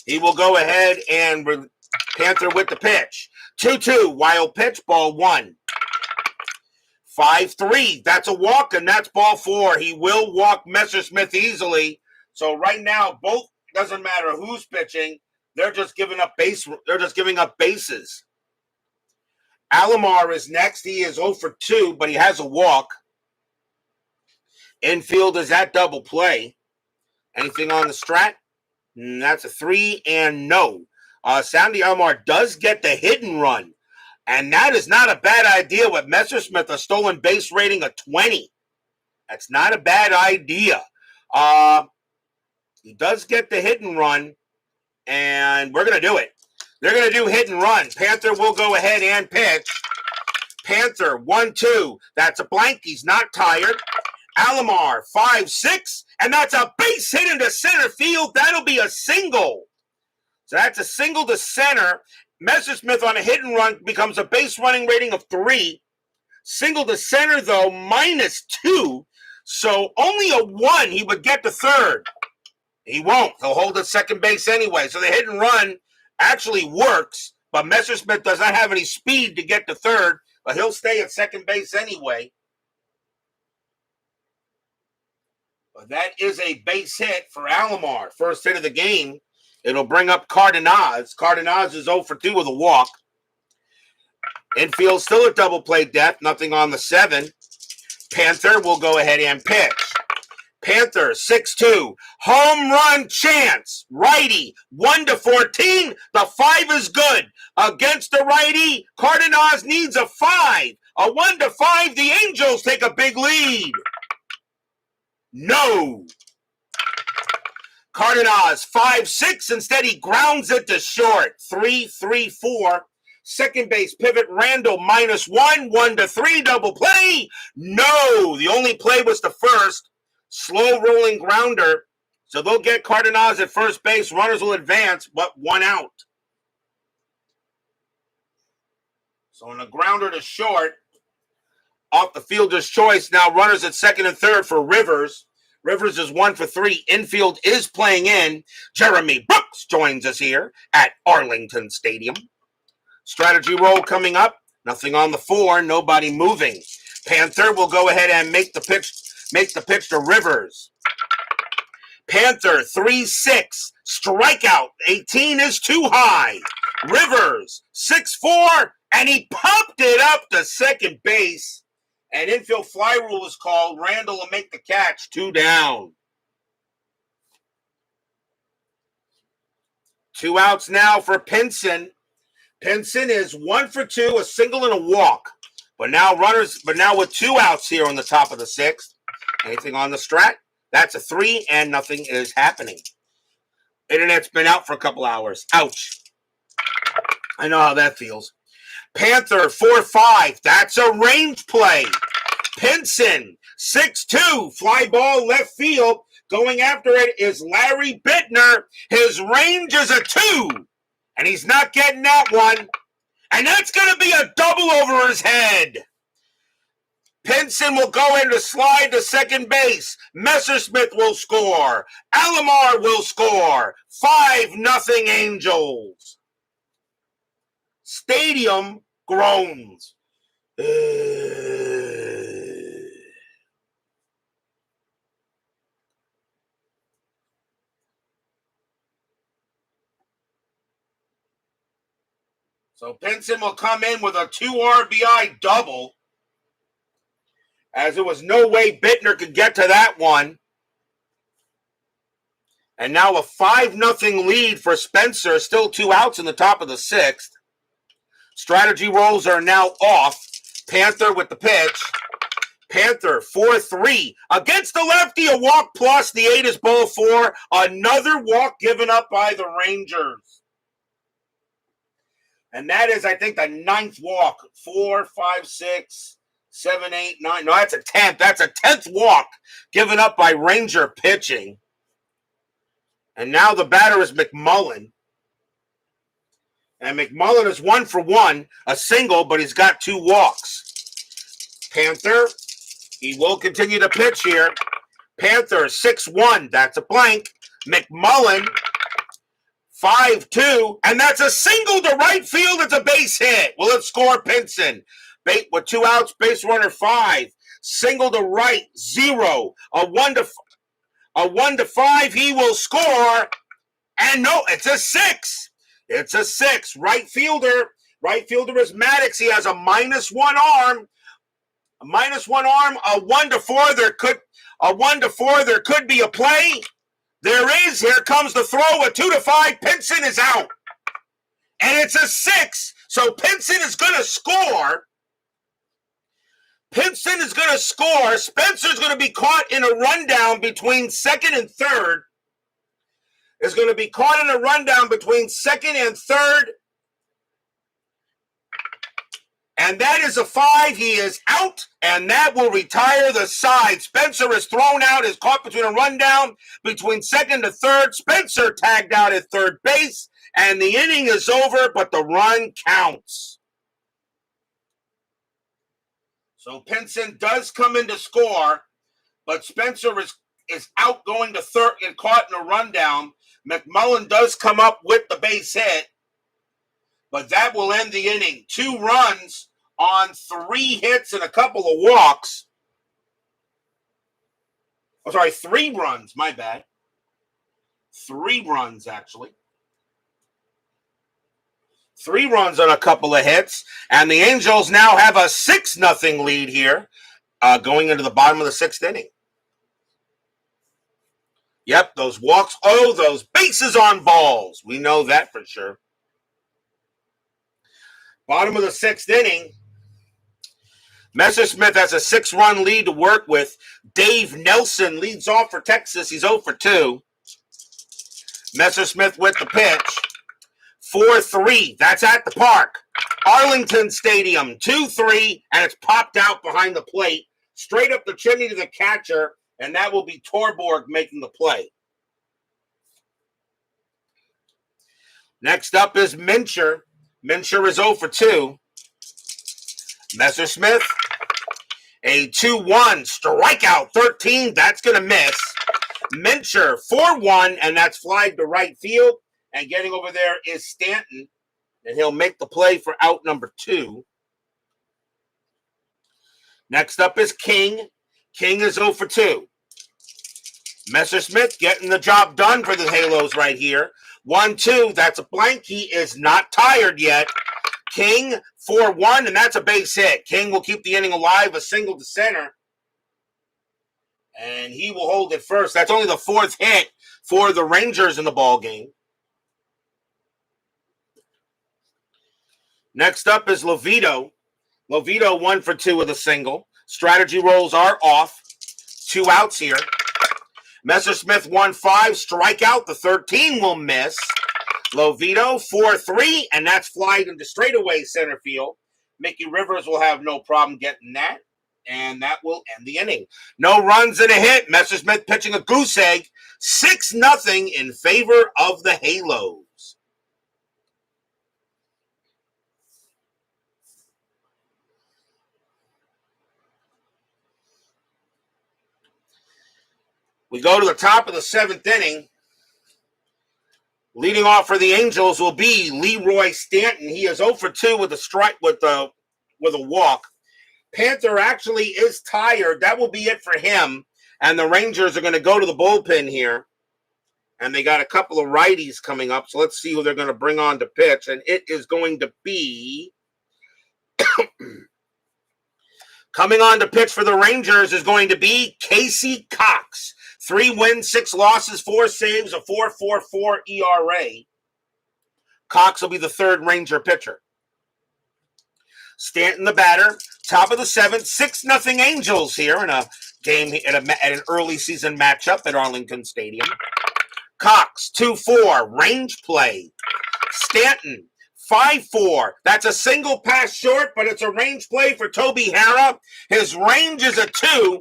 he will go ahead and Panther with the pitch. 2-2, wild pitch, ball 1. 5-3, that's a walk, and that's ball 4. He will walk Messersmith easily. So right now, both, doesn't matter who's pitching, they're just giving up bases. Alomar is next. He is 0 for 2, but he has a walk. Infield is at double play. Anything on the strat? That's a 3 and no. Sandy Alomar does get the hit and run. And that is not a bad idea with Messersmith, a stolen base rating of 20. That's not a bad idea. He does get the hit and run, and we're going to do it. They're going to do hit and run. Panther will go ahead and pitch. Panther, 1-2. That's a blank. He's not tired. Alomar, 5-6. And that's a base hit into center field. That'll be a single. So that's a single to center. Messersmith on a hit and run becomes a base running rating of 3. Single to center, though, -2. So only a 1, he would get to third. He won't. He'll hold at second base anyway. So the hit and run actually works, but Messersmith does not have any speed to get to third, but he'll stay at second base anyway. But that is a base hit for Alomar. First hit of the game. It'll bring up Cardenas. Cardenas is 0 for 2 with a walk. Infield still at double play depth. Nothing on the 7. Panther will go ahead and pitch. Panther, 6-2. Home run chance. Righty, 1-14. The 5 is good. Against the righty, Cardenas needs a 5. A 1-5. The Angels take a big lead. No. Cardenas, 5-6. Instead, he grounds it to short. 3-3-4. Second base pivot, Randall, -1. 1-3. Double play. No. The only play was the first. Slow rolling grounder. So they'll get Cardenas at first base. Runners will advance, but 1 out. So on a grounder to short, off the fielder's choice. Now runners at second and third for Rivers. Rivers is 1 for 3. Infield is playing in. Jeremy Brooks joins us here at Arlington Stadium. Strategy roll coming up. Nothing on the 4. Nobody moving. Panther will go ahead and make the pitch to Rivers. Panther, 3-6. Strikeout. 18 is too high. Rivers, 6-4. And he popped it up to second base. And infield fly rule is called. Randall will make the catch. 2 down. 2 outs now for Pinson. Pinson is 1 for 2, a single and a walk. But now with 2 outs here on the top of the 6th. Anything on the strat? That's a 3 and nothing is happening. Internet's been out for a couple hours. Ouch. I know how that feels. Panther, 4-5. That's a range play. Pinson, 6-2. Fly ball left field. Going after it is Larry Bittner. His range is a 2. And he's not getting that one. And that's going to be a double over his head. Pinson will go in to slide to second base. Messersmith will score. Alomar will score. 5-0 Angels. Stadium groans. So Pinson will come in with a 2 RBI double, as there was no way Bittner could get to that one. And now a 5-0 lead for Spencer. Still 2 outs in the top of the 6th. Strategy rolls are now off. Panther with the pitch. Panther, 4-3. Against the lefty, a walk plus. The 8 is ball 4. Another walk given up by the Rangers. And that is, I think, the 9th walk. 4, 5, 6, 7, 8, 9. No, that's a 10th. That's a 10th walk given up by Ranger pitching. And now the batter is McMullen. And McMullen is 1 for 1, a single, but he's got 2 walks. Panther, he will continue to pitch here. Panther, 6-1. That's a blank. McMullen, 5-2, and that's a single to right field. It's a base hit. Will it score? Pinson. Bait with 2 outs, base runner 5. Single to right, 0. A 1-5, he will score. And no, it's a 6. It's a 6. Right fielder is Maddox. He has a -1 arm. A -1 arm. A 1-4. There could be a play. There is. Here comes the throw. A 2-5. Pinson is out. And it's a 6. So Pinson is going to score. Spencer's going to be caught in a rundown between second and third. And that is a 5. He is out, and that will retire the side. Spencer is thrown out, is caught between a rundown between second to third. Spencer tagged out at third base, and the inning is over, but the run counts. So Pinson does come in to score, but Spencer is out going to third and caught in a rundown. McMullen does come up with the base hit, but that will end the inning. 2 runs on 3 hits and a couple of walks. Oh, sorry, 3 runs, my bad. 3 runs, actually. 3 runs on a couple of hits, and the Angels now have a 6-0 lead here going into the bottom of the 6th inning. Yep, those walks. Oh, those bases on balls. We know that for sure. Bottom of the 6th inning. Messersmith has a 6-run lead to work with. Dave Nelson leads off for Texas. He's 0 for 2. Messersmith with the pitch. 4-3. That's at the park. Arlington Stadium. 2-3, and it's popped out behind the plate. Straight up the chimney to the catcher, and that will be Torborg making the play. Next up is Mincher. Mincher is 0 for 2. Messersmith, a 2-1 strikeout, 13. That's going to miss. Mincher, 4-1, and that's flied to right field. And getting over there is Stanton, and he'll make the play for out number 2. Next up is King. King is 0 for 2. Messersmith getting the job done for the Halos right here. 1-2, that's a blank. He is not tired yet. King, 4-1, and that's a base hit. King will keep the inning alive, a single to center. And he will hold it first. That's only the 4th hit for the Rangers in the ball game. Next up is Lovito. Lovito 1 for 2 with a single. Strategy rolls are off. 2 outs here. Messersmith 1-5, strikeout. The 13 will miss. Lovito 4-3, and that's flied into straightaway center field. Mickey Rivers will have no problem getting that, and that will end the inning. No runs and a hit. Messersmith pitching a goose egg. 6-0 in favor of the Halos. We go to the top of the 7th inning. Leading off for the Angels will be Leroy Stanton. He is 0 for 2 with a strike with a walk. Panther actually is tired. That will be it for him. And the Rangers are going to go to the bullpen here. And they got a couple of righties coming up. So let's see who they're going to bring on to pitch. And it is going to be coming on to pitch for the Rangers is going to be Casey Cox. 3 wins, 6 losses, 4 saves, a 4.44 ERA. Cox will be the 3rd Ranger pitcher. Stanton the batter. Top of the 7th, 6-0 Angels here in a game at an early season matchup at Arlington Stadium. Cox 2-4 range play. Stanton 5-4. That's a single pass short, but it's a range play for Toby Harrah. His range is a 2.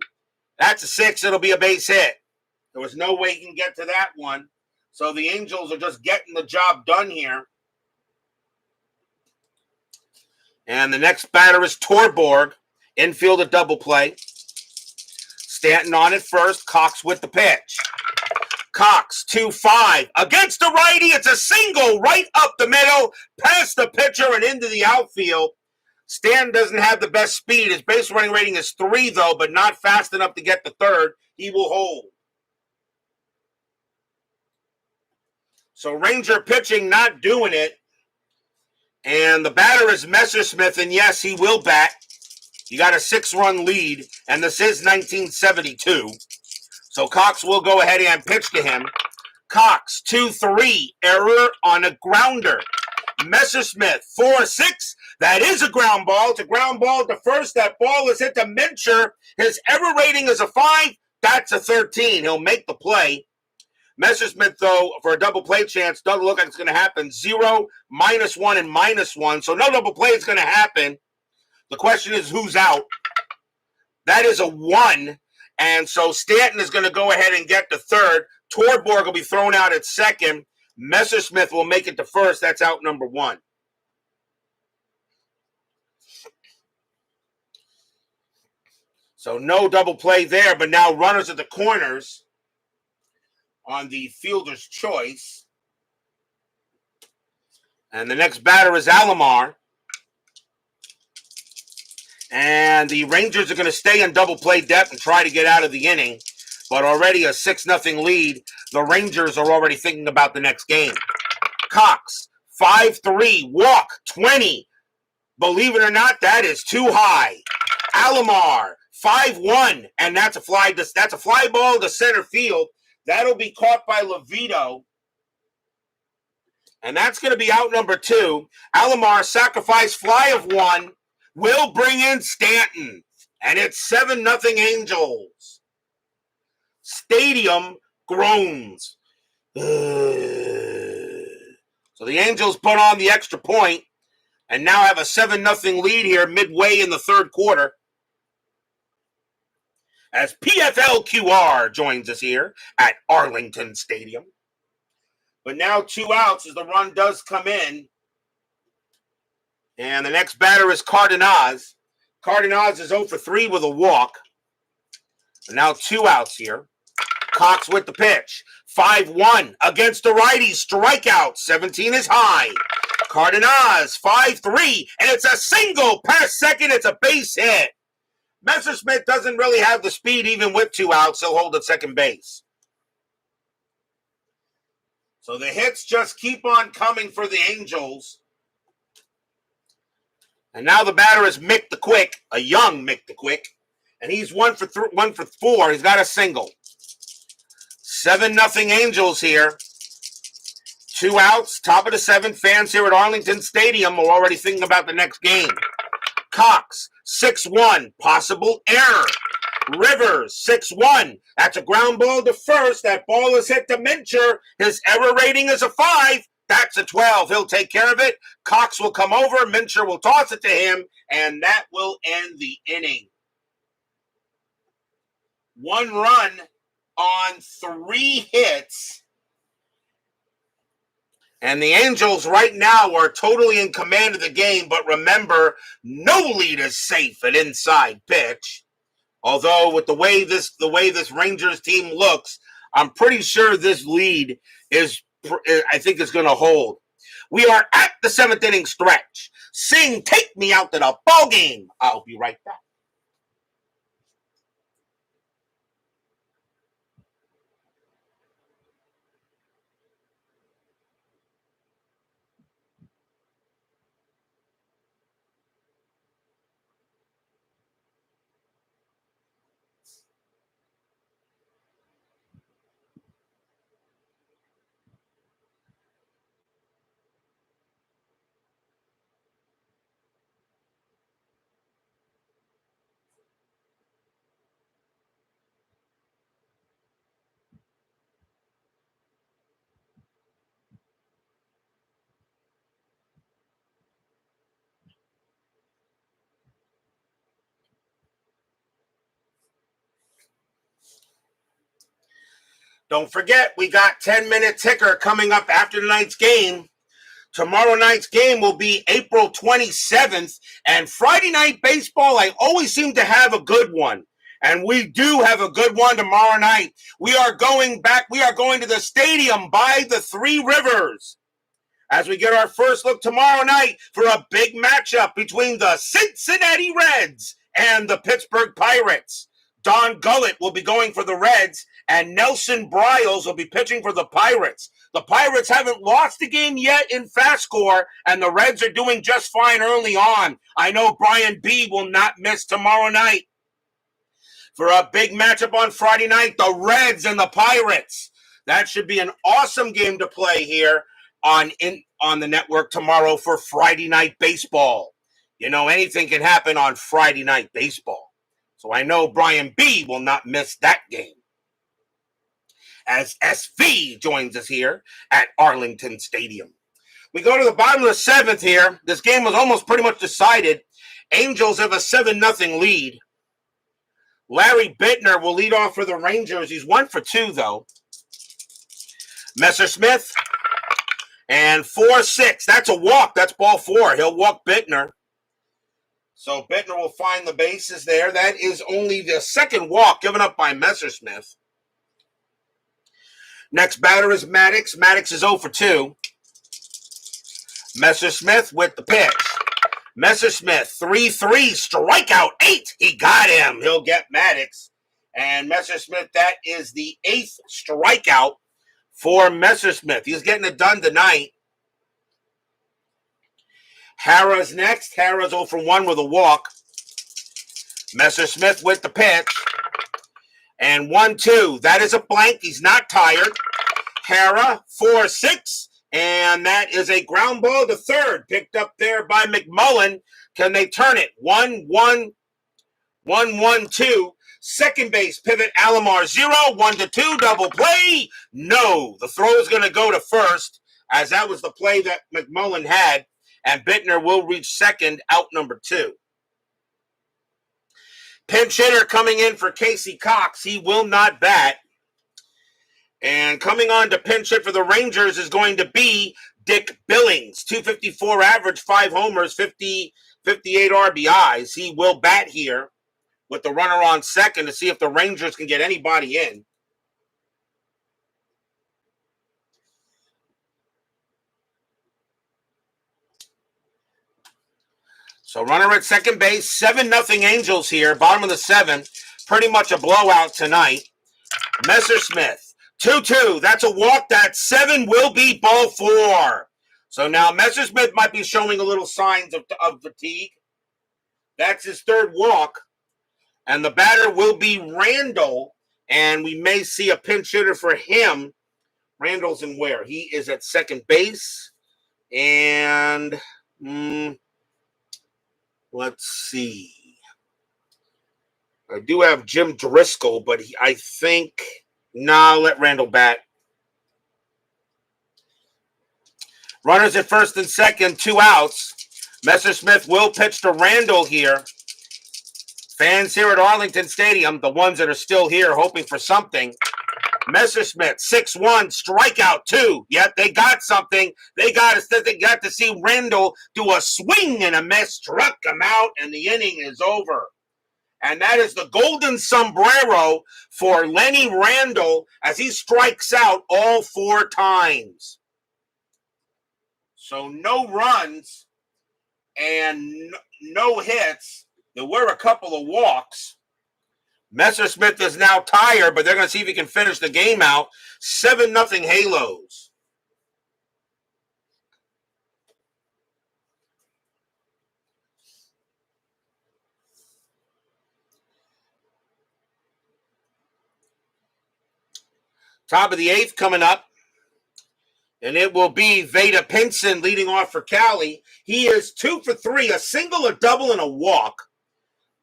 That's a 6. It'll be a base hit. There was no way he can get to that one. So the Angels are just getting the job done here. And the next batter is Torborg. Infield a double play. Stanton on at first. Cox with the pitch. Cox, 2-5. Against the righty, it's a single right up the middle, past the pitcher and into the outfield. Stan doesn't have the best speed. His base running rating is 3, though, but not fast enough to get to third. He will hold. So Ranger pitching not doing it. And the batter is Messersmith, and yes, he will bat. He got a 6-run lead, and this is 1972. So Cox will go ahead and pitch to him. Cox, 2-3, error on a grounder. Messersmith, 4-6. That is a ground ball. It's a ground ball to first. That ball is hit to Mincher. His error rating is a 5. That's a 13. He'll make the play. Messersmith, though, for a double play chance, doesn't look like it's going to happen. 0, -1, and -1. So no double play is going to happen. The question is who's out. That is a 1. And so Stanton is going to go ahead and get to third. Torborg will be thrown out at second. Messersmith will make it to first. That's out number 1. So no double play there, but now runners at the corners on the fielder's choice. And the next batter is Alomar. And the Rangers are going to stay in double play depth and try to get out of the inning. But already a 6-0 lead. The Rangers are already thinking about the next game. Cox, 5-3, walk, 20. Believe it or not, that is too high. Alomar, 5-1, and that's a fly ball to center field. That'll be caught by Levito. And that's going to be out number 2. Alomar, sacrifice fly of 1, will bring in Stanton. And it's 7-0 Angels. Stadium groans. So the Angels put on the extra point and now have a 7-0 lead here midway in the third quarter. As PFLQR joins us here at Arlington Stadium. But now 2 outs as the run does come in. And the next batter is Cardenas. Cardenas is 0 for 3 with a walk. And now 2 outs here. Cox with the pitch. 5-1 against the righty. Strikeout. 17 is high. Cardenas, 5-3. And it's a single past second. It's a base hit. Messersmith doesn't really have the speed even with 2 outs. He'll hold at second base. So the hits just keep on coming for the Angels. And now the batter is Mick the Quick, a young Mick the Quick. And he's 1 for 4. He's got a single. 7-0 Angels here. 2 outs, top of the 7th. Fans here at Arlington Stadium are already thinking about the next game. Cox, 6-1, possible error. Rivers, 6-1. That's a ground ball to first. That ball is hit to Mincher. His error rating is a 5. That's a 12. He'll take care of it. Cox will come over. Mincher will toss it to him, and that will end the inning. 1 run on 3 hits. And the Angels right now are totally in command of the game, but remember, no lead is safe at inside pitch. Although with the way this Rangers team looks, I'm pretty sure this lead is going to hold. We are at the 7th inning stretch. Sing, take me out to the ball game. I'll be right back. Don't forget, we got 10-minute ticker coming up after tonight's game. Tomorrow night's game will be April 27th. And Friday night baseball, I always seem to have a good one. And we do have a good one tomorrow night. We are going back. We are going to the stadium by the Three Rivers as we get our first look tomorrow night for a big matchup between the Cincinnati Reds and the Pittsburgh Pirates. Don Gullett will be going for the Reds, and Nelson Bryles will be pitching for the Pirates. The Pirates haven't lost a game yet in FastScore, and the Reds are doing just fine early on. I know Brian B. will not miss tomorrow night for a big matchup on Friday night, the Reds and the Pirates. That should be an awesome game to play here on the network tomorrow for Friday Night Baseball. You know, anything can happen on Friday Night Baseball. So I know Brian B. will not miss that game, as SV joins us here at Arlington Stadium. We go to the bottom of the seventh here. This game was almost pretty much decided. Angels have a 7-0 lead. Larry Bittner will lead off for the Rangers. He's 1 for 2, though. Messersmith and 4-6. That's a walk. That's ball 4. He'll walk Bittner. So Bittner will find the bases there. That is only the second walk given up by Messersmith. Next batter is Maddox. Maddox is 0 for 2. Messersmith with the pitch. Messersmith, 3-3, strikeout 8. He got him. He'll get Maddox. And Messersmith, that is the 8th strikeout for Messersmith. He's getting it done tonight. Harrah's next. Harrah's 0 for 1 with a walk. Messersmith with the pitch. And 1-2. That is a blank. He's not tired. Harrah, 4-6. And that is a ground ball to third, picked up there by McMullen. Can they turn it? 1-1, 1-1-2. Second base, pivot, Alomar 0, 1-2, double play. No, the throw is going to go to first, as that was the play that McMullen had, and Bittner will reach second, out number 2. Pinch hitter coming in for Casey Cox. He will not bat. And coming on to pinch hit for the Rangers is going to be Dick Billings. 254 average, 5 homers, 58 RBIs. He will bat here with the runner on second to see if the Rangers can get anybody in. So runner at second base, 7-0 Angels here, bottom of the 7th. Pretty much a blowout tonight. Messersmith. 2-2. That's a walk. That 7 will be ball 4. So now Messersmith might be showing a little signs of fatigue. That's his 3rd walk. And the batter will be Randall. And we may see a pinch hitter for him. Randall's in where? He is at second base. And let's see. I do have Jim Driscoll, but I think... Nah, let Randall bat. Runners at first and second, 2 outs. Messersmith will pitch to Randall here. Fans here at Arlington Stadium, the ones that are still here hoping for something. Messersmith, 6-1, strikeout 2. Yep, they got something. They got to see Randall do a swing and a miss, struck him out, and the inning is over. And that is the golden sombrero for Lenny Randall as he strikes out all 4 times. So no runs and no hits. There were a couple of walks. Messersmith is now tired, but they're going to see if he can finish the game out. 7-0 Halos. Top of the 8th coming up. And it will be Veda Pinson leading off for Cali. He is 2 for 3, a single, a double, and a walk.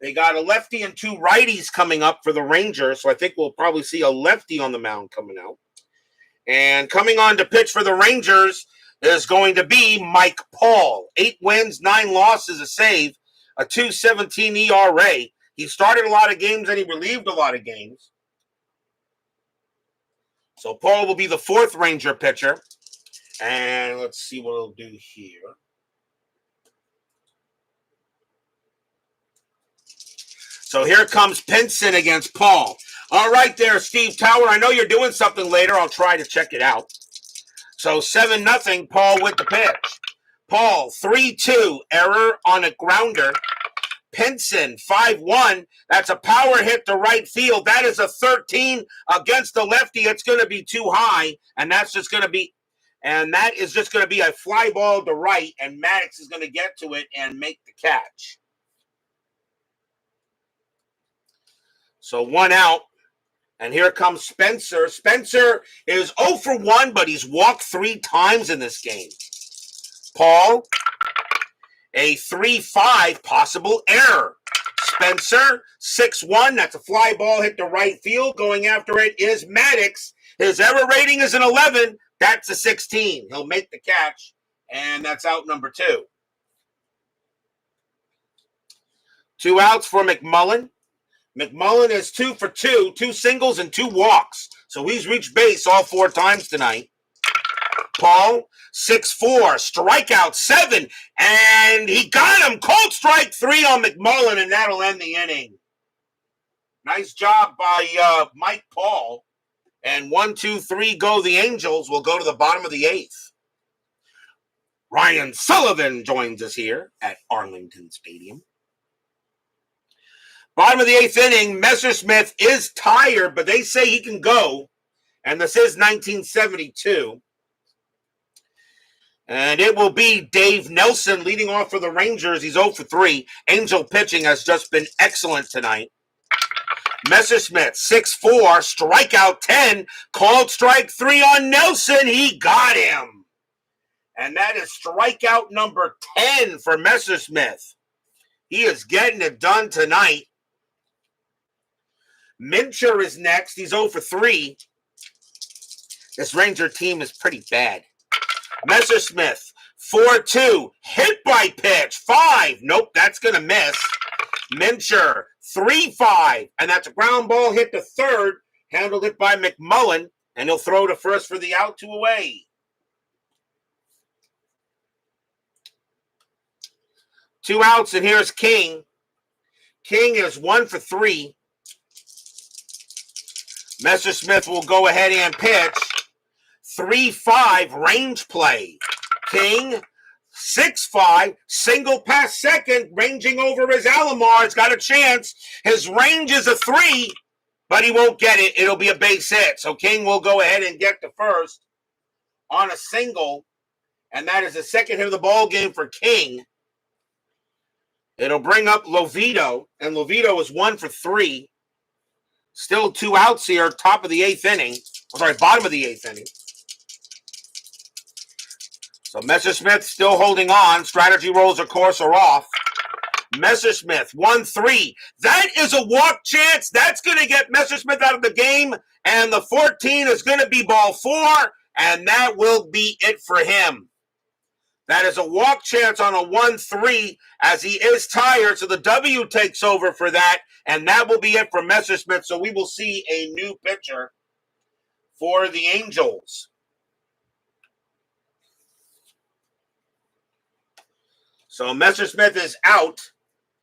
They got a lefty and 2 righties coming up for the Rangers, so I think we'll probably see a lefty on the mound coming out. And coming on to pitch for the Rangers is going to be Mike Paul. 8 wins, 9 losses, a save, a 2.17 ERA. He started a lot of games and he relieved a lot of games. So Paul will be the 4th Ranger pitcher. And let's see what he'll do here. So here comes Pinson against Paul. All right there, Steve Tower. I know you're doing something later. I'll try to check it out. So 7-0, Paul with the pitch. Paul, 3-2, error on a grounder. Pinson, 5-1. That's a power hit to right field. That is a 13 against the lefty. It's going to be too high, and that is just going to be a fly ball to right, and Maddox is going to get to it and make the catch. So 1 out, and here comes Spencer. Spencer is 0 for 1, but he's walked 3 times in this game. Paul, a 3-5 possible error. Spencer, 6-1. That's a fly ball hit to right field. Going after it is Maddox. His error rating is an 11. That's a 16. He'll make the catch, and that's out number 2. 2 outs for McMullen. McMullen is 2 for 2, 2 singles and 2 walks. So he's reached base all 4 times tonight. Paul, 6-4, strikeout 7, and he got him. Cold strike 3 on McMullen, and that'll end the inning. Nice job by Mike Paul. And 1, 2, 3 go the Angels. We'll go to the bottom of the 8th. Ryan Sullivan joins us here at Arlington Stadium. Bottom of the 8th inning, Messersmith is tired, but they say he can go. And this is 1972. And it will be Dave Nelson leading off for the Rangers. He's 0 for 3. Angel pitching has just been excellent tonight. Messersmith, 6-4, strikeout 10, called strike 3 on Nelson. He got him. And that is strikeout number 10 for Messersmith. He is getting it done tonight. Mincher is next. He's 0 for 3. This Ranger team is pretty bad. Messersmith, 4-2, hit by pitch, 5. Nope, that's going to miss. Mincher, 3-5, and that's a ground ball hit to third, handled it by McMullen, and he'll throw to first for the out, 2 away. 2 outs, and here's King. King is 1 for 3. Messersmith will go ahead and pitch. 3-5 range play. King, 6-5, single past second, ranging over his Alomar. It's got a chance. His range is a 3, but he won't get it. It'll be a base hit. So King will go ahead and get to first on a single, and that is the second hit of the ball game for King. It'll bring up Lovito, and Lovito is 1 for 3. Still 2 outs here, top of the 8th inning. Bottom of the 8th inning. So Messersmith still holding on. Strategy rolls, of course, are off. Messersmith, 1-3. That is a walk chance. That's going to get Messersmith out of the game. And the 14 is going to be ball 4. And that will be it for him. That is a walk chance on a 1-3 as he is tired. So the W takes over for that. And that will be it for Messersmith. So we will see a new pitcher for the Angels. So Messersmith is out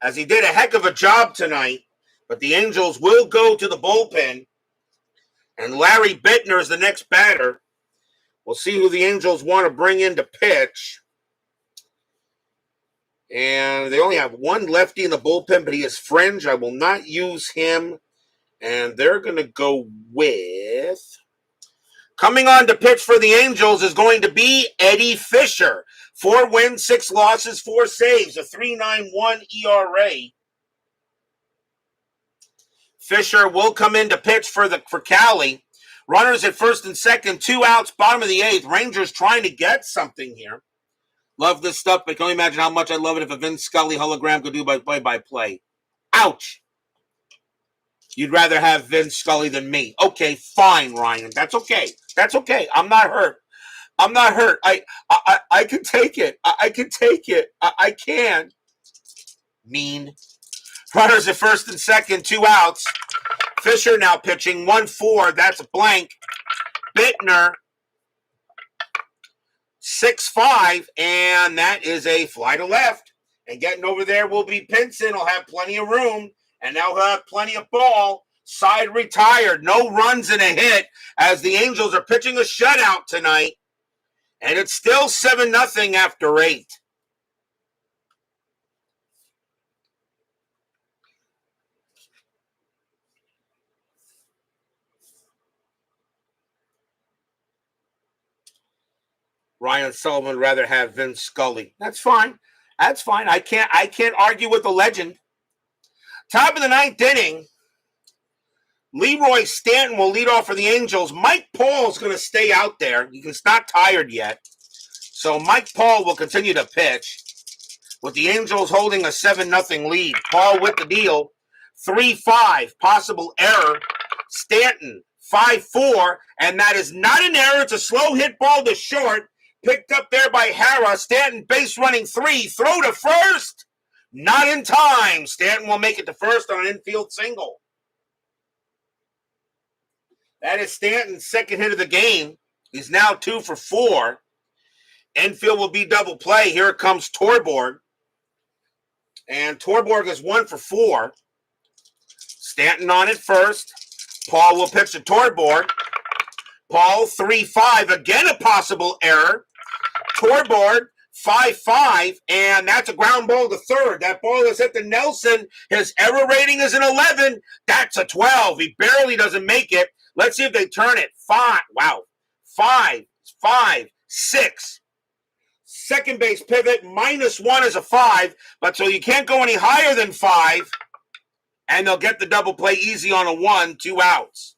as he did a heck of a job tonight. But the Angels will go to the bullpen. And Larry Bittner is the next batter. We'll see who the Angels want to bring in to pitch. And they only have one lefty in the bullpen, but he is fringe. I will not use him. And they're going to go with... Coming on to pitch for the Angels is going to be Eddie Fisher. 4 wins, 6 losses, 4 saves, a 3.91 ERA. Fisher will come in to pitch for Cali. Runners at first and second, 2 outs, bottom of the 8th. Rangers trying to get something here. Love this stuff, but can you imagine how much I'd love it if a Vince Scully hologram could do by play-by-play? Ouch. You'd rather have Vince Scully than me. Okay, fine, Ryan. That's okay. That's okay. I'm not hurt. I'm not hurt. I can take it. I can take it. I can. Mean. Runners at first and second, 2 outs. Fisher now pitching, 1-4. That's a blank. Bittner, 6-5, and that is a fly to left. And getting over there will be Pinson. He'll have plenty of room. And now he'll have plenty of ball. Side retired. No runs and a hit as the Angels are pitching a shutout tonight. And it's still 7-0 after 8. Ryan Sullivan rather have Vince Scully. That's fine. That's fine. I can't argue with the legend. Top of the 9th inning. Leroy Stanton will lead off for the Angels. Mike Paul's going to stay out there. He's not tired yet. So Mike Paul will continue to pitch with the Angels holding a 7-0 lead. Paul with the deal. 3-5. Possible error. Stanton 5-4. And that is not an error. It's a slow hit ball to short. Picked up there by Hara. Stanton base running 3. Throw to first. Not in time. Stanton will make it to first on an infield single. That is Stanton's second hit of the game. He's now 2 for 4. Infield will be double play. Here comes Torborg. And Torborg is 1 for 4. Stanton on it first. Paul will pitch to Torborg. Paul 3-5. Again a possible error. Torborg 5-5. And that's a ground ball to third. That ball is hit to Nelson. His error rating is an 11. That's a 12. He barely doesn't make it. Let's see if they turn it. 5. Wow. 5, 6. Second base pivot. -1 is a 5. But so you can't go any higher than 5. And they'll get the double play easy on a 1. 2 outs.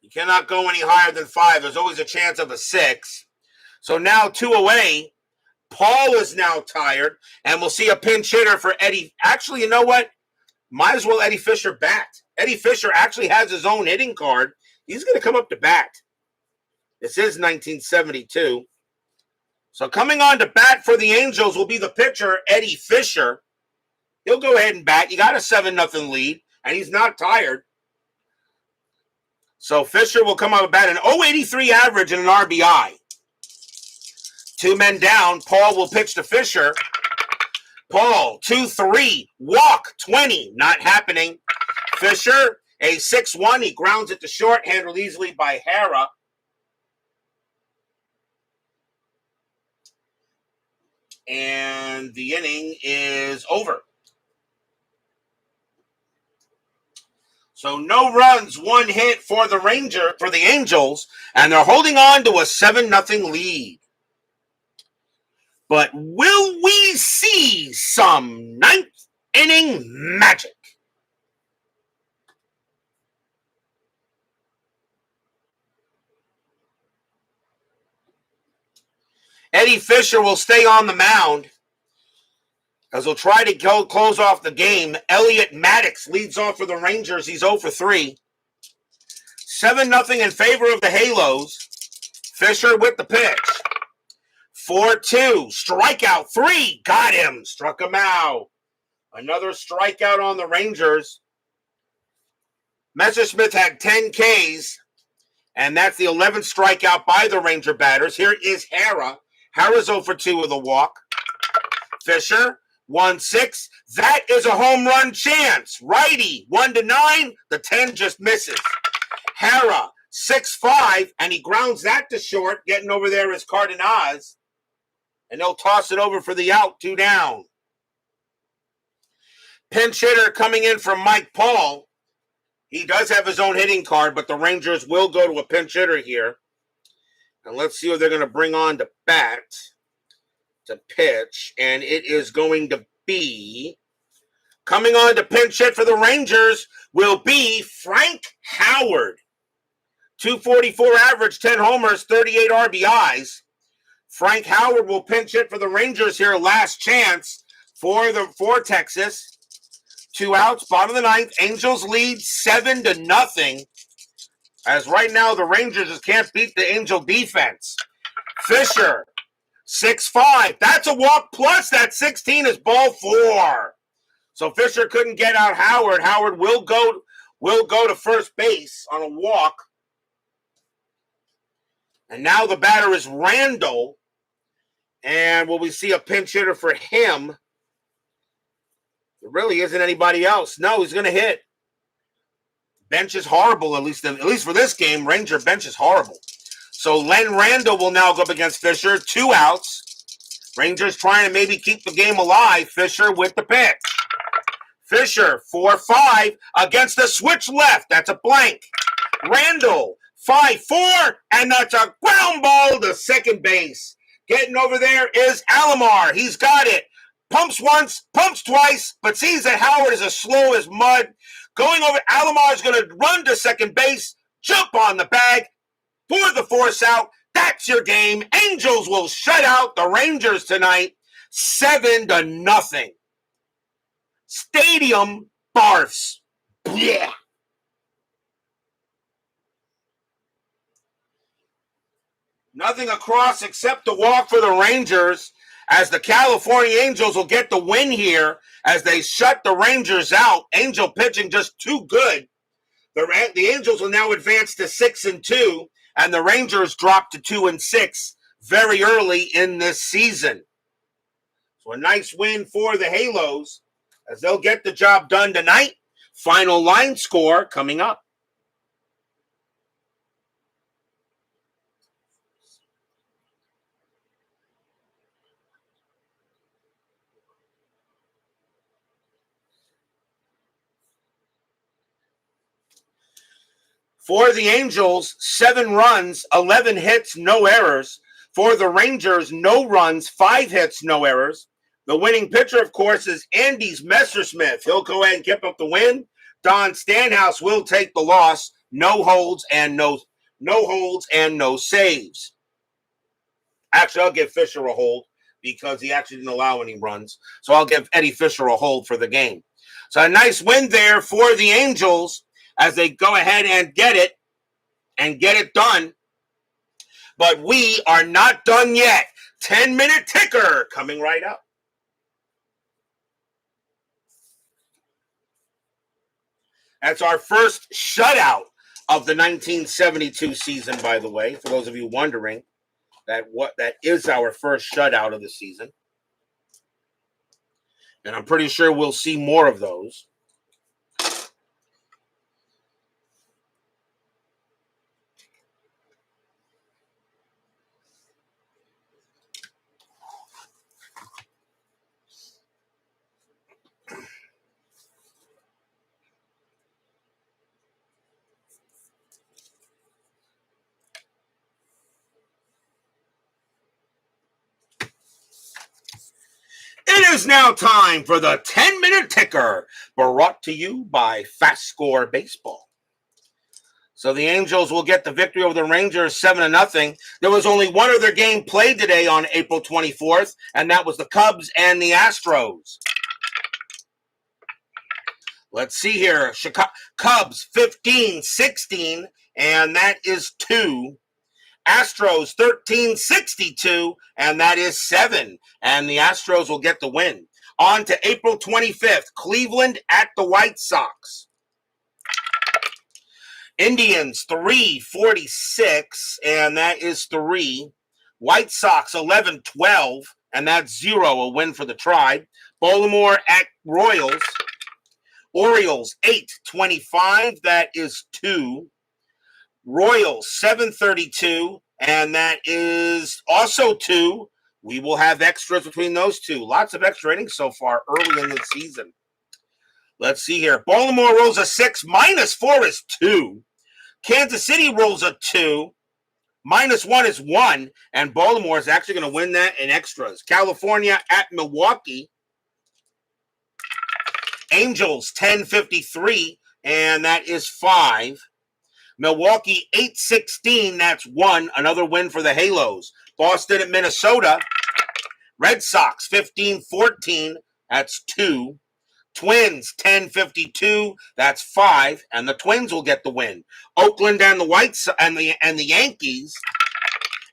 You cannot go any higher than 5. There's always a chance of a 6. So now 2 away. Paul is now tired. And we'll see a pinch hitter for Eddie. Actually, you know what? Might as well Eddie Fisher bat. Eddie Fisher actually has his own hitting card. He's going to come up to bat. This is 1972. So coming on to bat for the Angels will be the pitcher, Eddie Fisher. He'll go ahead and bat. You got a 7-0 lead, and he's not tired. So Fisher will come up and bat an .083 average and an RBI. 2 men down. Paul will pitch to Fisher. Paul, 2-3, walk, 20, not happening. Fisher, a 6-1, he grounds it to short, handled easily by Hara. And the inning is over. So no runs, 1 hit for the Angels, and they're holding on to a 7-0 lead. But will we see some 9th inning magic? Eddie Fisher will stay on the mound as he'll try to close off the game. Elliot Maddox leads off for the Rangers. He's 0 for 3. 7-0 in favor of the Halos. Fisher with the pitch. 4-2, strikeout 3, got him, struck him out. Another strikeout on the Rangers. Messersmith had 10 Ks, and that's the 11th strikeout by the Ranger batters. Here is Hara. Hara's 0 for 2 with a walk. Fisher, 1-6. That is a home run chance. Righty, 1-9. The 10 just misses. Hara, 6-5, and he grounds that to short. Getting over there is Cardenas. And they'll toss it over for the out, 2 down. Pinch hitter coming in from Mike Paul. He does have his own hitting card, but the Rangers will go to a pinch hitter here. And let's see what they're going to bring on to bat, to pitch. And it is going to be, coming on to pinch hit for the Rangers, will be Frank Howard. 244 average, 10 homers, 38 RBIs. Frank Howard will pinch hit for the Rangers here. Last chance for Texas. 2 outs, bottom of the 9th. Angels lead 7-0. As right now the Rangers just can't beat the Angel defense. Fisher, 6-5. That's a walk plus. That 16 is ball 4. So Fisher couldn't get out Howard. Howard will go to first base on a walk. And now the batter is Randall. And will we see a pinch hitter for him? There really isn't anybody else. No, he's going to hit. Bench is horrible, at least for this game. Ranger bench is horrible. So Len Randall will now go up against Fisher. 2 outs. Rangers trying to maybe keep the game alive. Fisher with the pitch. Fisher, 4-5 against the switch left. That's a blank. Randall, 5-4, and that's a ground ball to second base. Getting over there is Alomar. He's got it. Pumps once, pumps twice, but sees that Howard is as slow as mud. Going over, Alomar is going to run to second base, jump on the bag for the force out. That's your game. Angels will shut out the Rangers tonight, 7-0. Stadium barfs. Yeah. Nothing across except the walk for the Rangers, as the California Angels will get the win here as they shut the Rangers out. Angel pitching just too good. The Angels will now advance to 6-2, and the Rangers drop to 2-6 very early in this season. So a nice win for the Halos as they'll get the job done tonight. Final line score coming up. For the Angels, 7 runs, 11 hits, no errors. For the Rangers, no runs, 5 hits, no errors. The winning pitcher, of course, is Andy's Messersmith. He'll go ahead and give up the win. Don Stanhouse will take the loss. No holds and no saves. Actually, I'll give Fisher a hold because he actually didn't allow any runs. So I'll give Eddie Fisher a hold for the game. So a nice win there for the Angels as they go ahead and get it done. But we are not done yet. 10-minute ticker coming right up. That's our first shutout of the 1972 season, by the way, for those of you wondering that is our first shutout of the season. And I'm pretty sure we'll see more of those. It is now time for the 10-minute ticker, brought to you by FastScore Baseball. So the Angels will get the victory over the Rangers 7-0. There was only one other game played today on April 24th, and that was the Cubs and the Astros. Let's see here. Cubs 15-16, and that is 2. Astros 13-62, and that is 7. And the Astros will get the win. On to April 25th, Cleveland at the White Sox. Indians 3-46, and that is 3. White Sox 11-12, and that's 0, a win for the Tribe. Baltimore at Royals. Orioles 8-25, that is 2. Royals 7-32, and that is also 2. We will have extras between those two. Lots of extra innings so far early in the season. Let's see here. Baltimore rolls a 6. -4 is 2. Kansas City rolls a 2. -1 is 1. And Baltimore is actually going to win that in extras. California at Milwaukee. Angels 10-53, and that is 5. Milwaukee 8-16, that's 1, another win for the Halos. Boston at Minnesota. Red Sox 15-14, that's 2. Twins 10-52, that's 5, and the Twins will get the win. Oakland and the and the Yankees.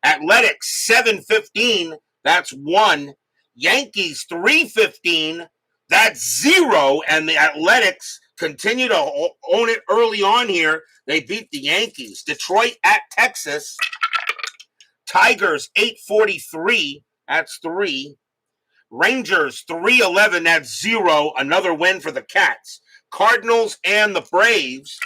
Athletics 7-15, that's 1. Yankees 3-15, that's 0, and the Athletics continue to own it early on here. They beat the Yankees. Detroit at Texas. Tigers 8-43, That's 3. Rangers 311, that's 0. Another win for the Cats. Cardinals and the Braves.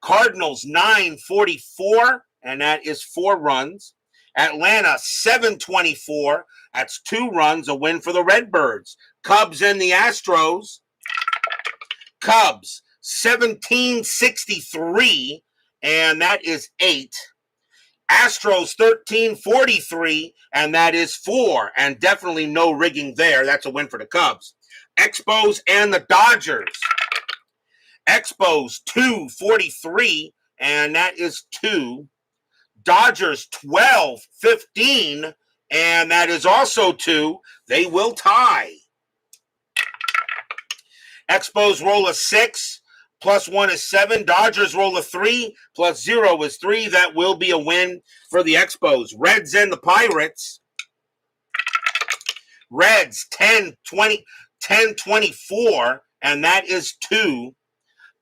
Cardinals 944, and that is 4 runs. Atlanta 724, that's 2 runs, a win for the Redbirds. Cubs and the Astros. Cubs 1763, and that is 8. Astros 1343, and that is 4. And definitely no rigging there. That's a win for the Cubs. Expos and the Dodgers. Expos 243, and that is 2. Dodgers 1215, and that is also 2. They will tie. Expos roll a 6, plus 1 is 7. Dodgers roll a 3, plus 0 is 3. That will be a win for the Expos. Reds and the Pirates. Reds 10-24, and that is 2.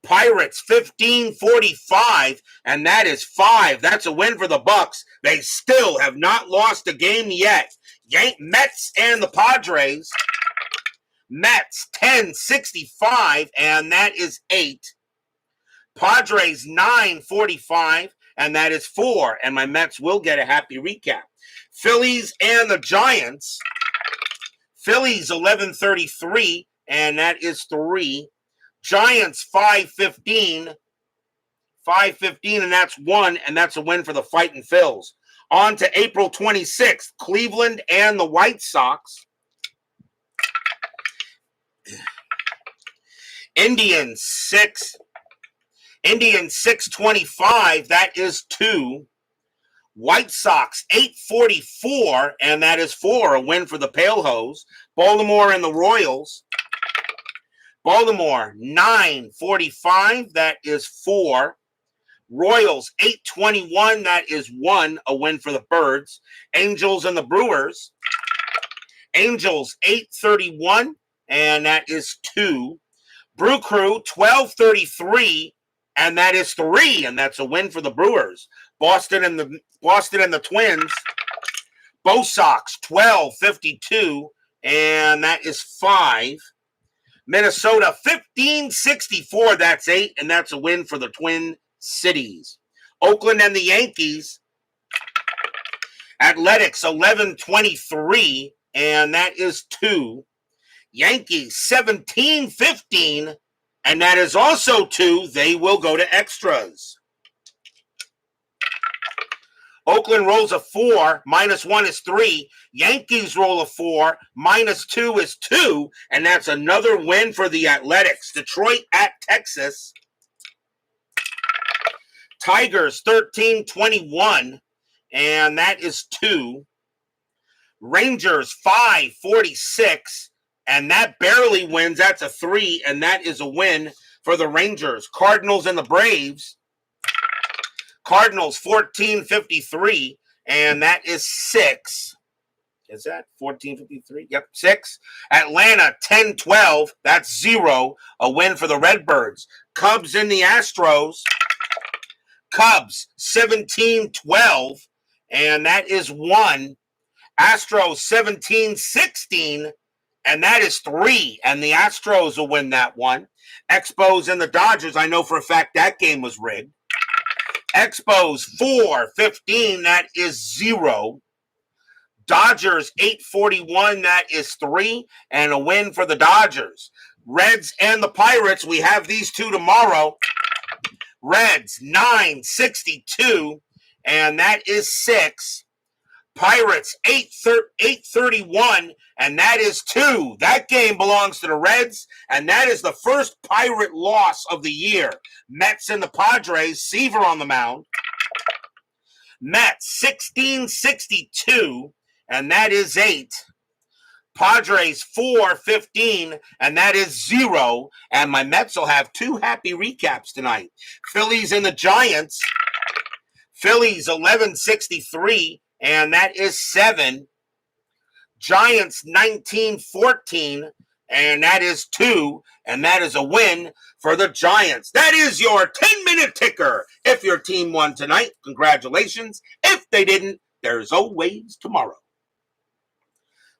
Pirates 15-45, and that is 5. That's a win for the Bucks. They still have not lost a game yet. Mets and the Padres. Mets 10-65, and that is 8. Padres 9-45, and that is 4. And my Mets will get a happy recap. Phillies and the Giants. Phillies 11-33, and that is 3. Giants 5-15, and that's 1, and that's a win for the Fightin' Phils. On to April 26th, Cleveland and the White Sox. Indians 625, that is 2. White Sox 844, and that is 4, a win for the Pale Hose. Baltimore and the Royals. Baltimore 945, that is 4. Royals 821, that is 1, a win for the Birds. Angels and the Brewers. Angels 831, and that is 2. Brew Crew 1233, and that is 3, and that's a win for the Brewers. Boston and the Twins. Bo Sox 1252, and that is 5. Minnesota 1564, that's 8, and that's a win for the Twin Cities. Oakland and the Yankees. Athletics 1123, and that is 2. Yankees 1715, and that is also 2. They will go to extras. Oakland rolls a 4, minus 1 is 3. Yankees roll a 4, minus 2 is 2, and that's another win for the Athletics. Detroit at Texas. Tigers 1321, and that is 2. Rangers 546, and that barely wins. That's a 3, and that is a win for the Rangers. Cardinals and the Braves. Cardinals 1453, and that is 6. Is that 1453? Yep, 6. Atlanta 1012, that's 0. A win for the Redbirds. Cubs and the Astros. Cubs 1712, and that is 1. Astros 1716, and that is 3. And the Astros will win that one. Expos and the Dodgers, I know for a fact that game was rigged. Expos 415, that is 0. Dodgers 841, that is 3, and a win for the Dodgers. Reds and the Pirates, we have these two tomorrow. Reds 962, and that is 6. Pirates 831, and that is 2. That game belongs to the Reds, and that is the first Pirate loss of the year. Mets and the Padres, Seaver on the mound. Mets 1662, and that is 8. Padres 415, and that is 0. And my Mets will have 2 happy recaps tonight. Phillies and the Giants. Phillies 1163, and that is 7. Giants 1914, and that is 2. And that is a win for the Giants. That is your 10-minute ticker. If your team won tonight, congratulations. If they didn't, there's always tomorrow.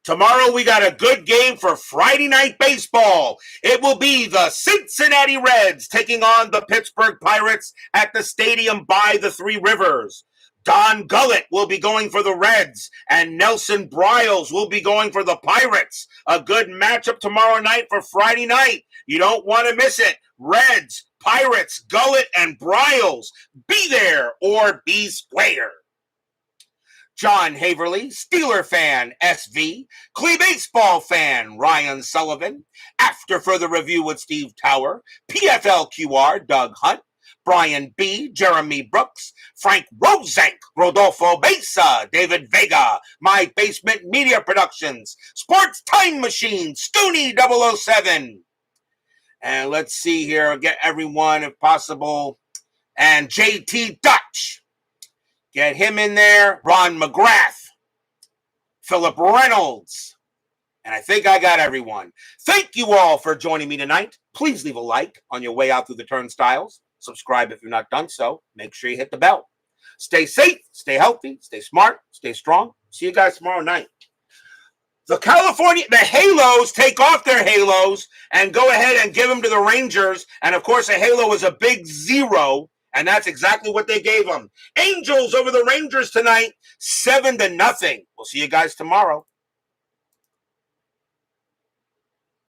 Tomorrow we got a good game for Friday night baseball. It will be the Cincinnati Reds taking on the Pittsburgh Pirates at the stadium by the Three Rivers. Don Gullett will be going for the Reds, and Nelson Briles will be going for the Pirates. A good matchup tomorrow night for Friday night. You don't want to miss it. Reds, Pirates, Gullett, and Briles. Be there or be square. John Haverly, Steeler fan, SV, Clee Baseball fan, Ryan Sullivan, After Further Review with Steve Tower, PFL QR, Doug Hunt, Brian B., Jeremy Brooks, Frank Rosenk, Rodolfo Mesa, David Vega, My Basement Media Productions, Sports Time Machine, Stoonie 007. And let's see here, get everyone if possible. And JT Dutch. Get him in there. Ron McGrath. Philip Reynolds. And I think I got everyone. Thank you all for joining me tonight. Please leave a like on your way out through the turnstiles. Subscribe if you're not done so. Make sure you hit the bell. Stay safe, stay healthy, stay smart, stay strong. See you guys tomorrow night. The Halos take off their halos and go ahead and give them to the Rangers. And of course, a halo is a big 0. And that's exactly what they gave them. Angels over the Rangers tonight, 7-0. We'll see you guys tomorrow.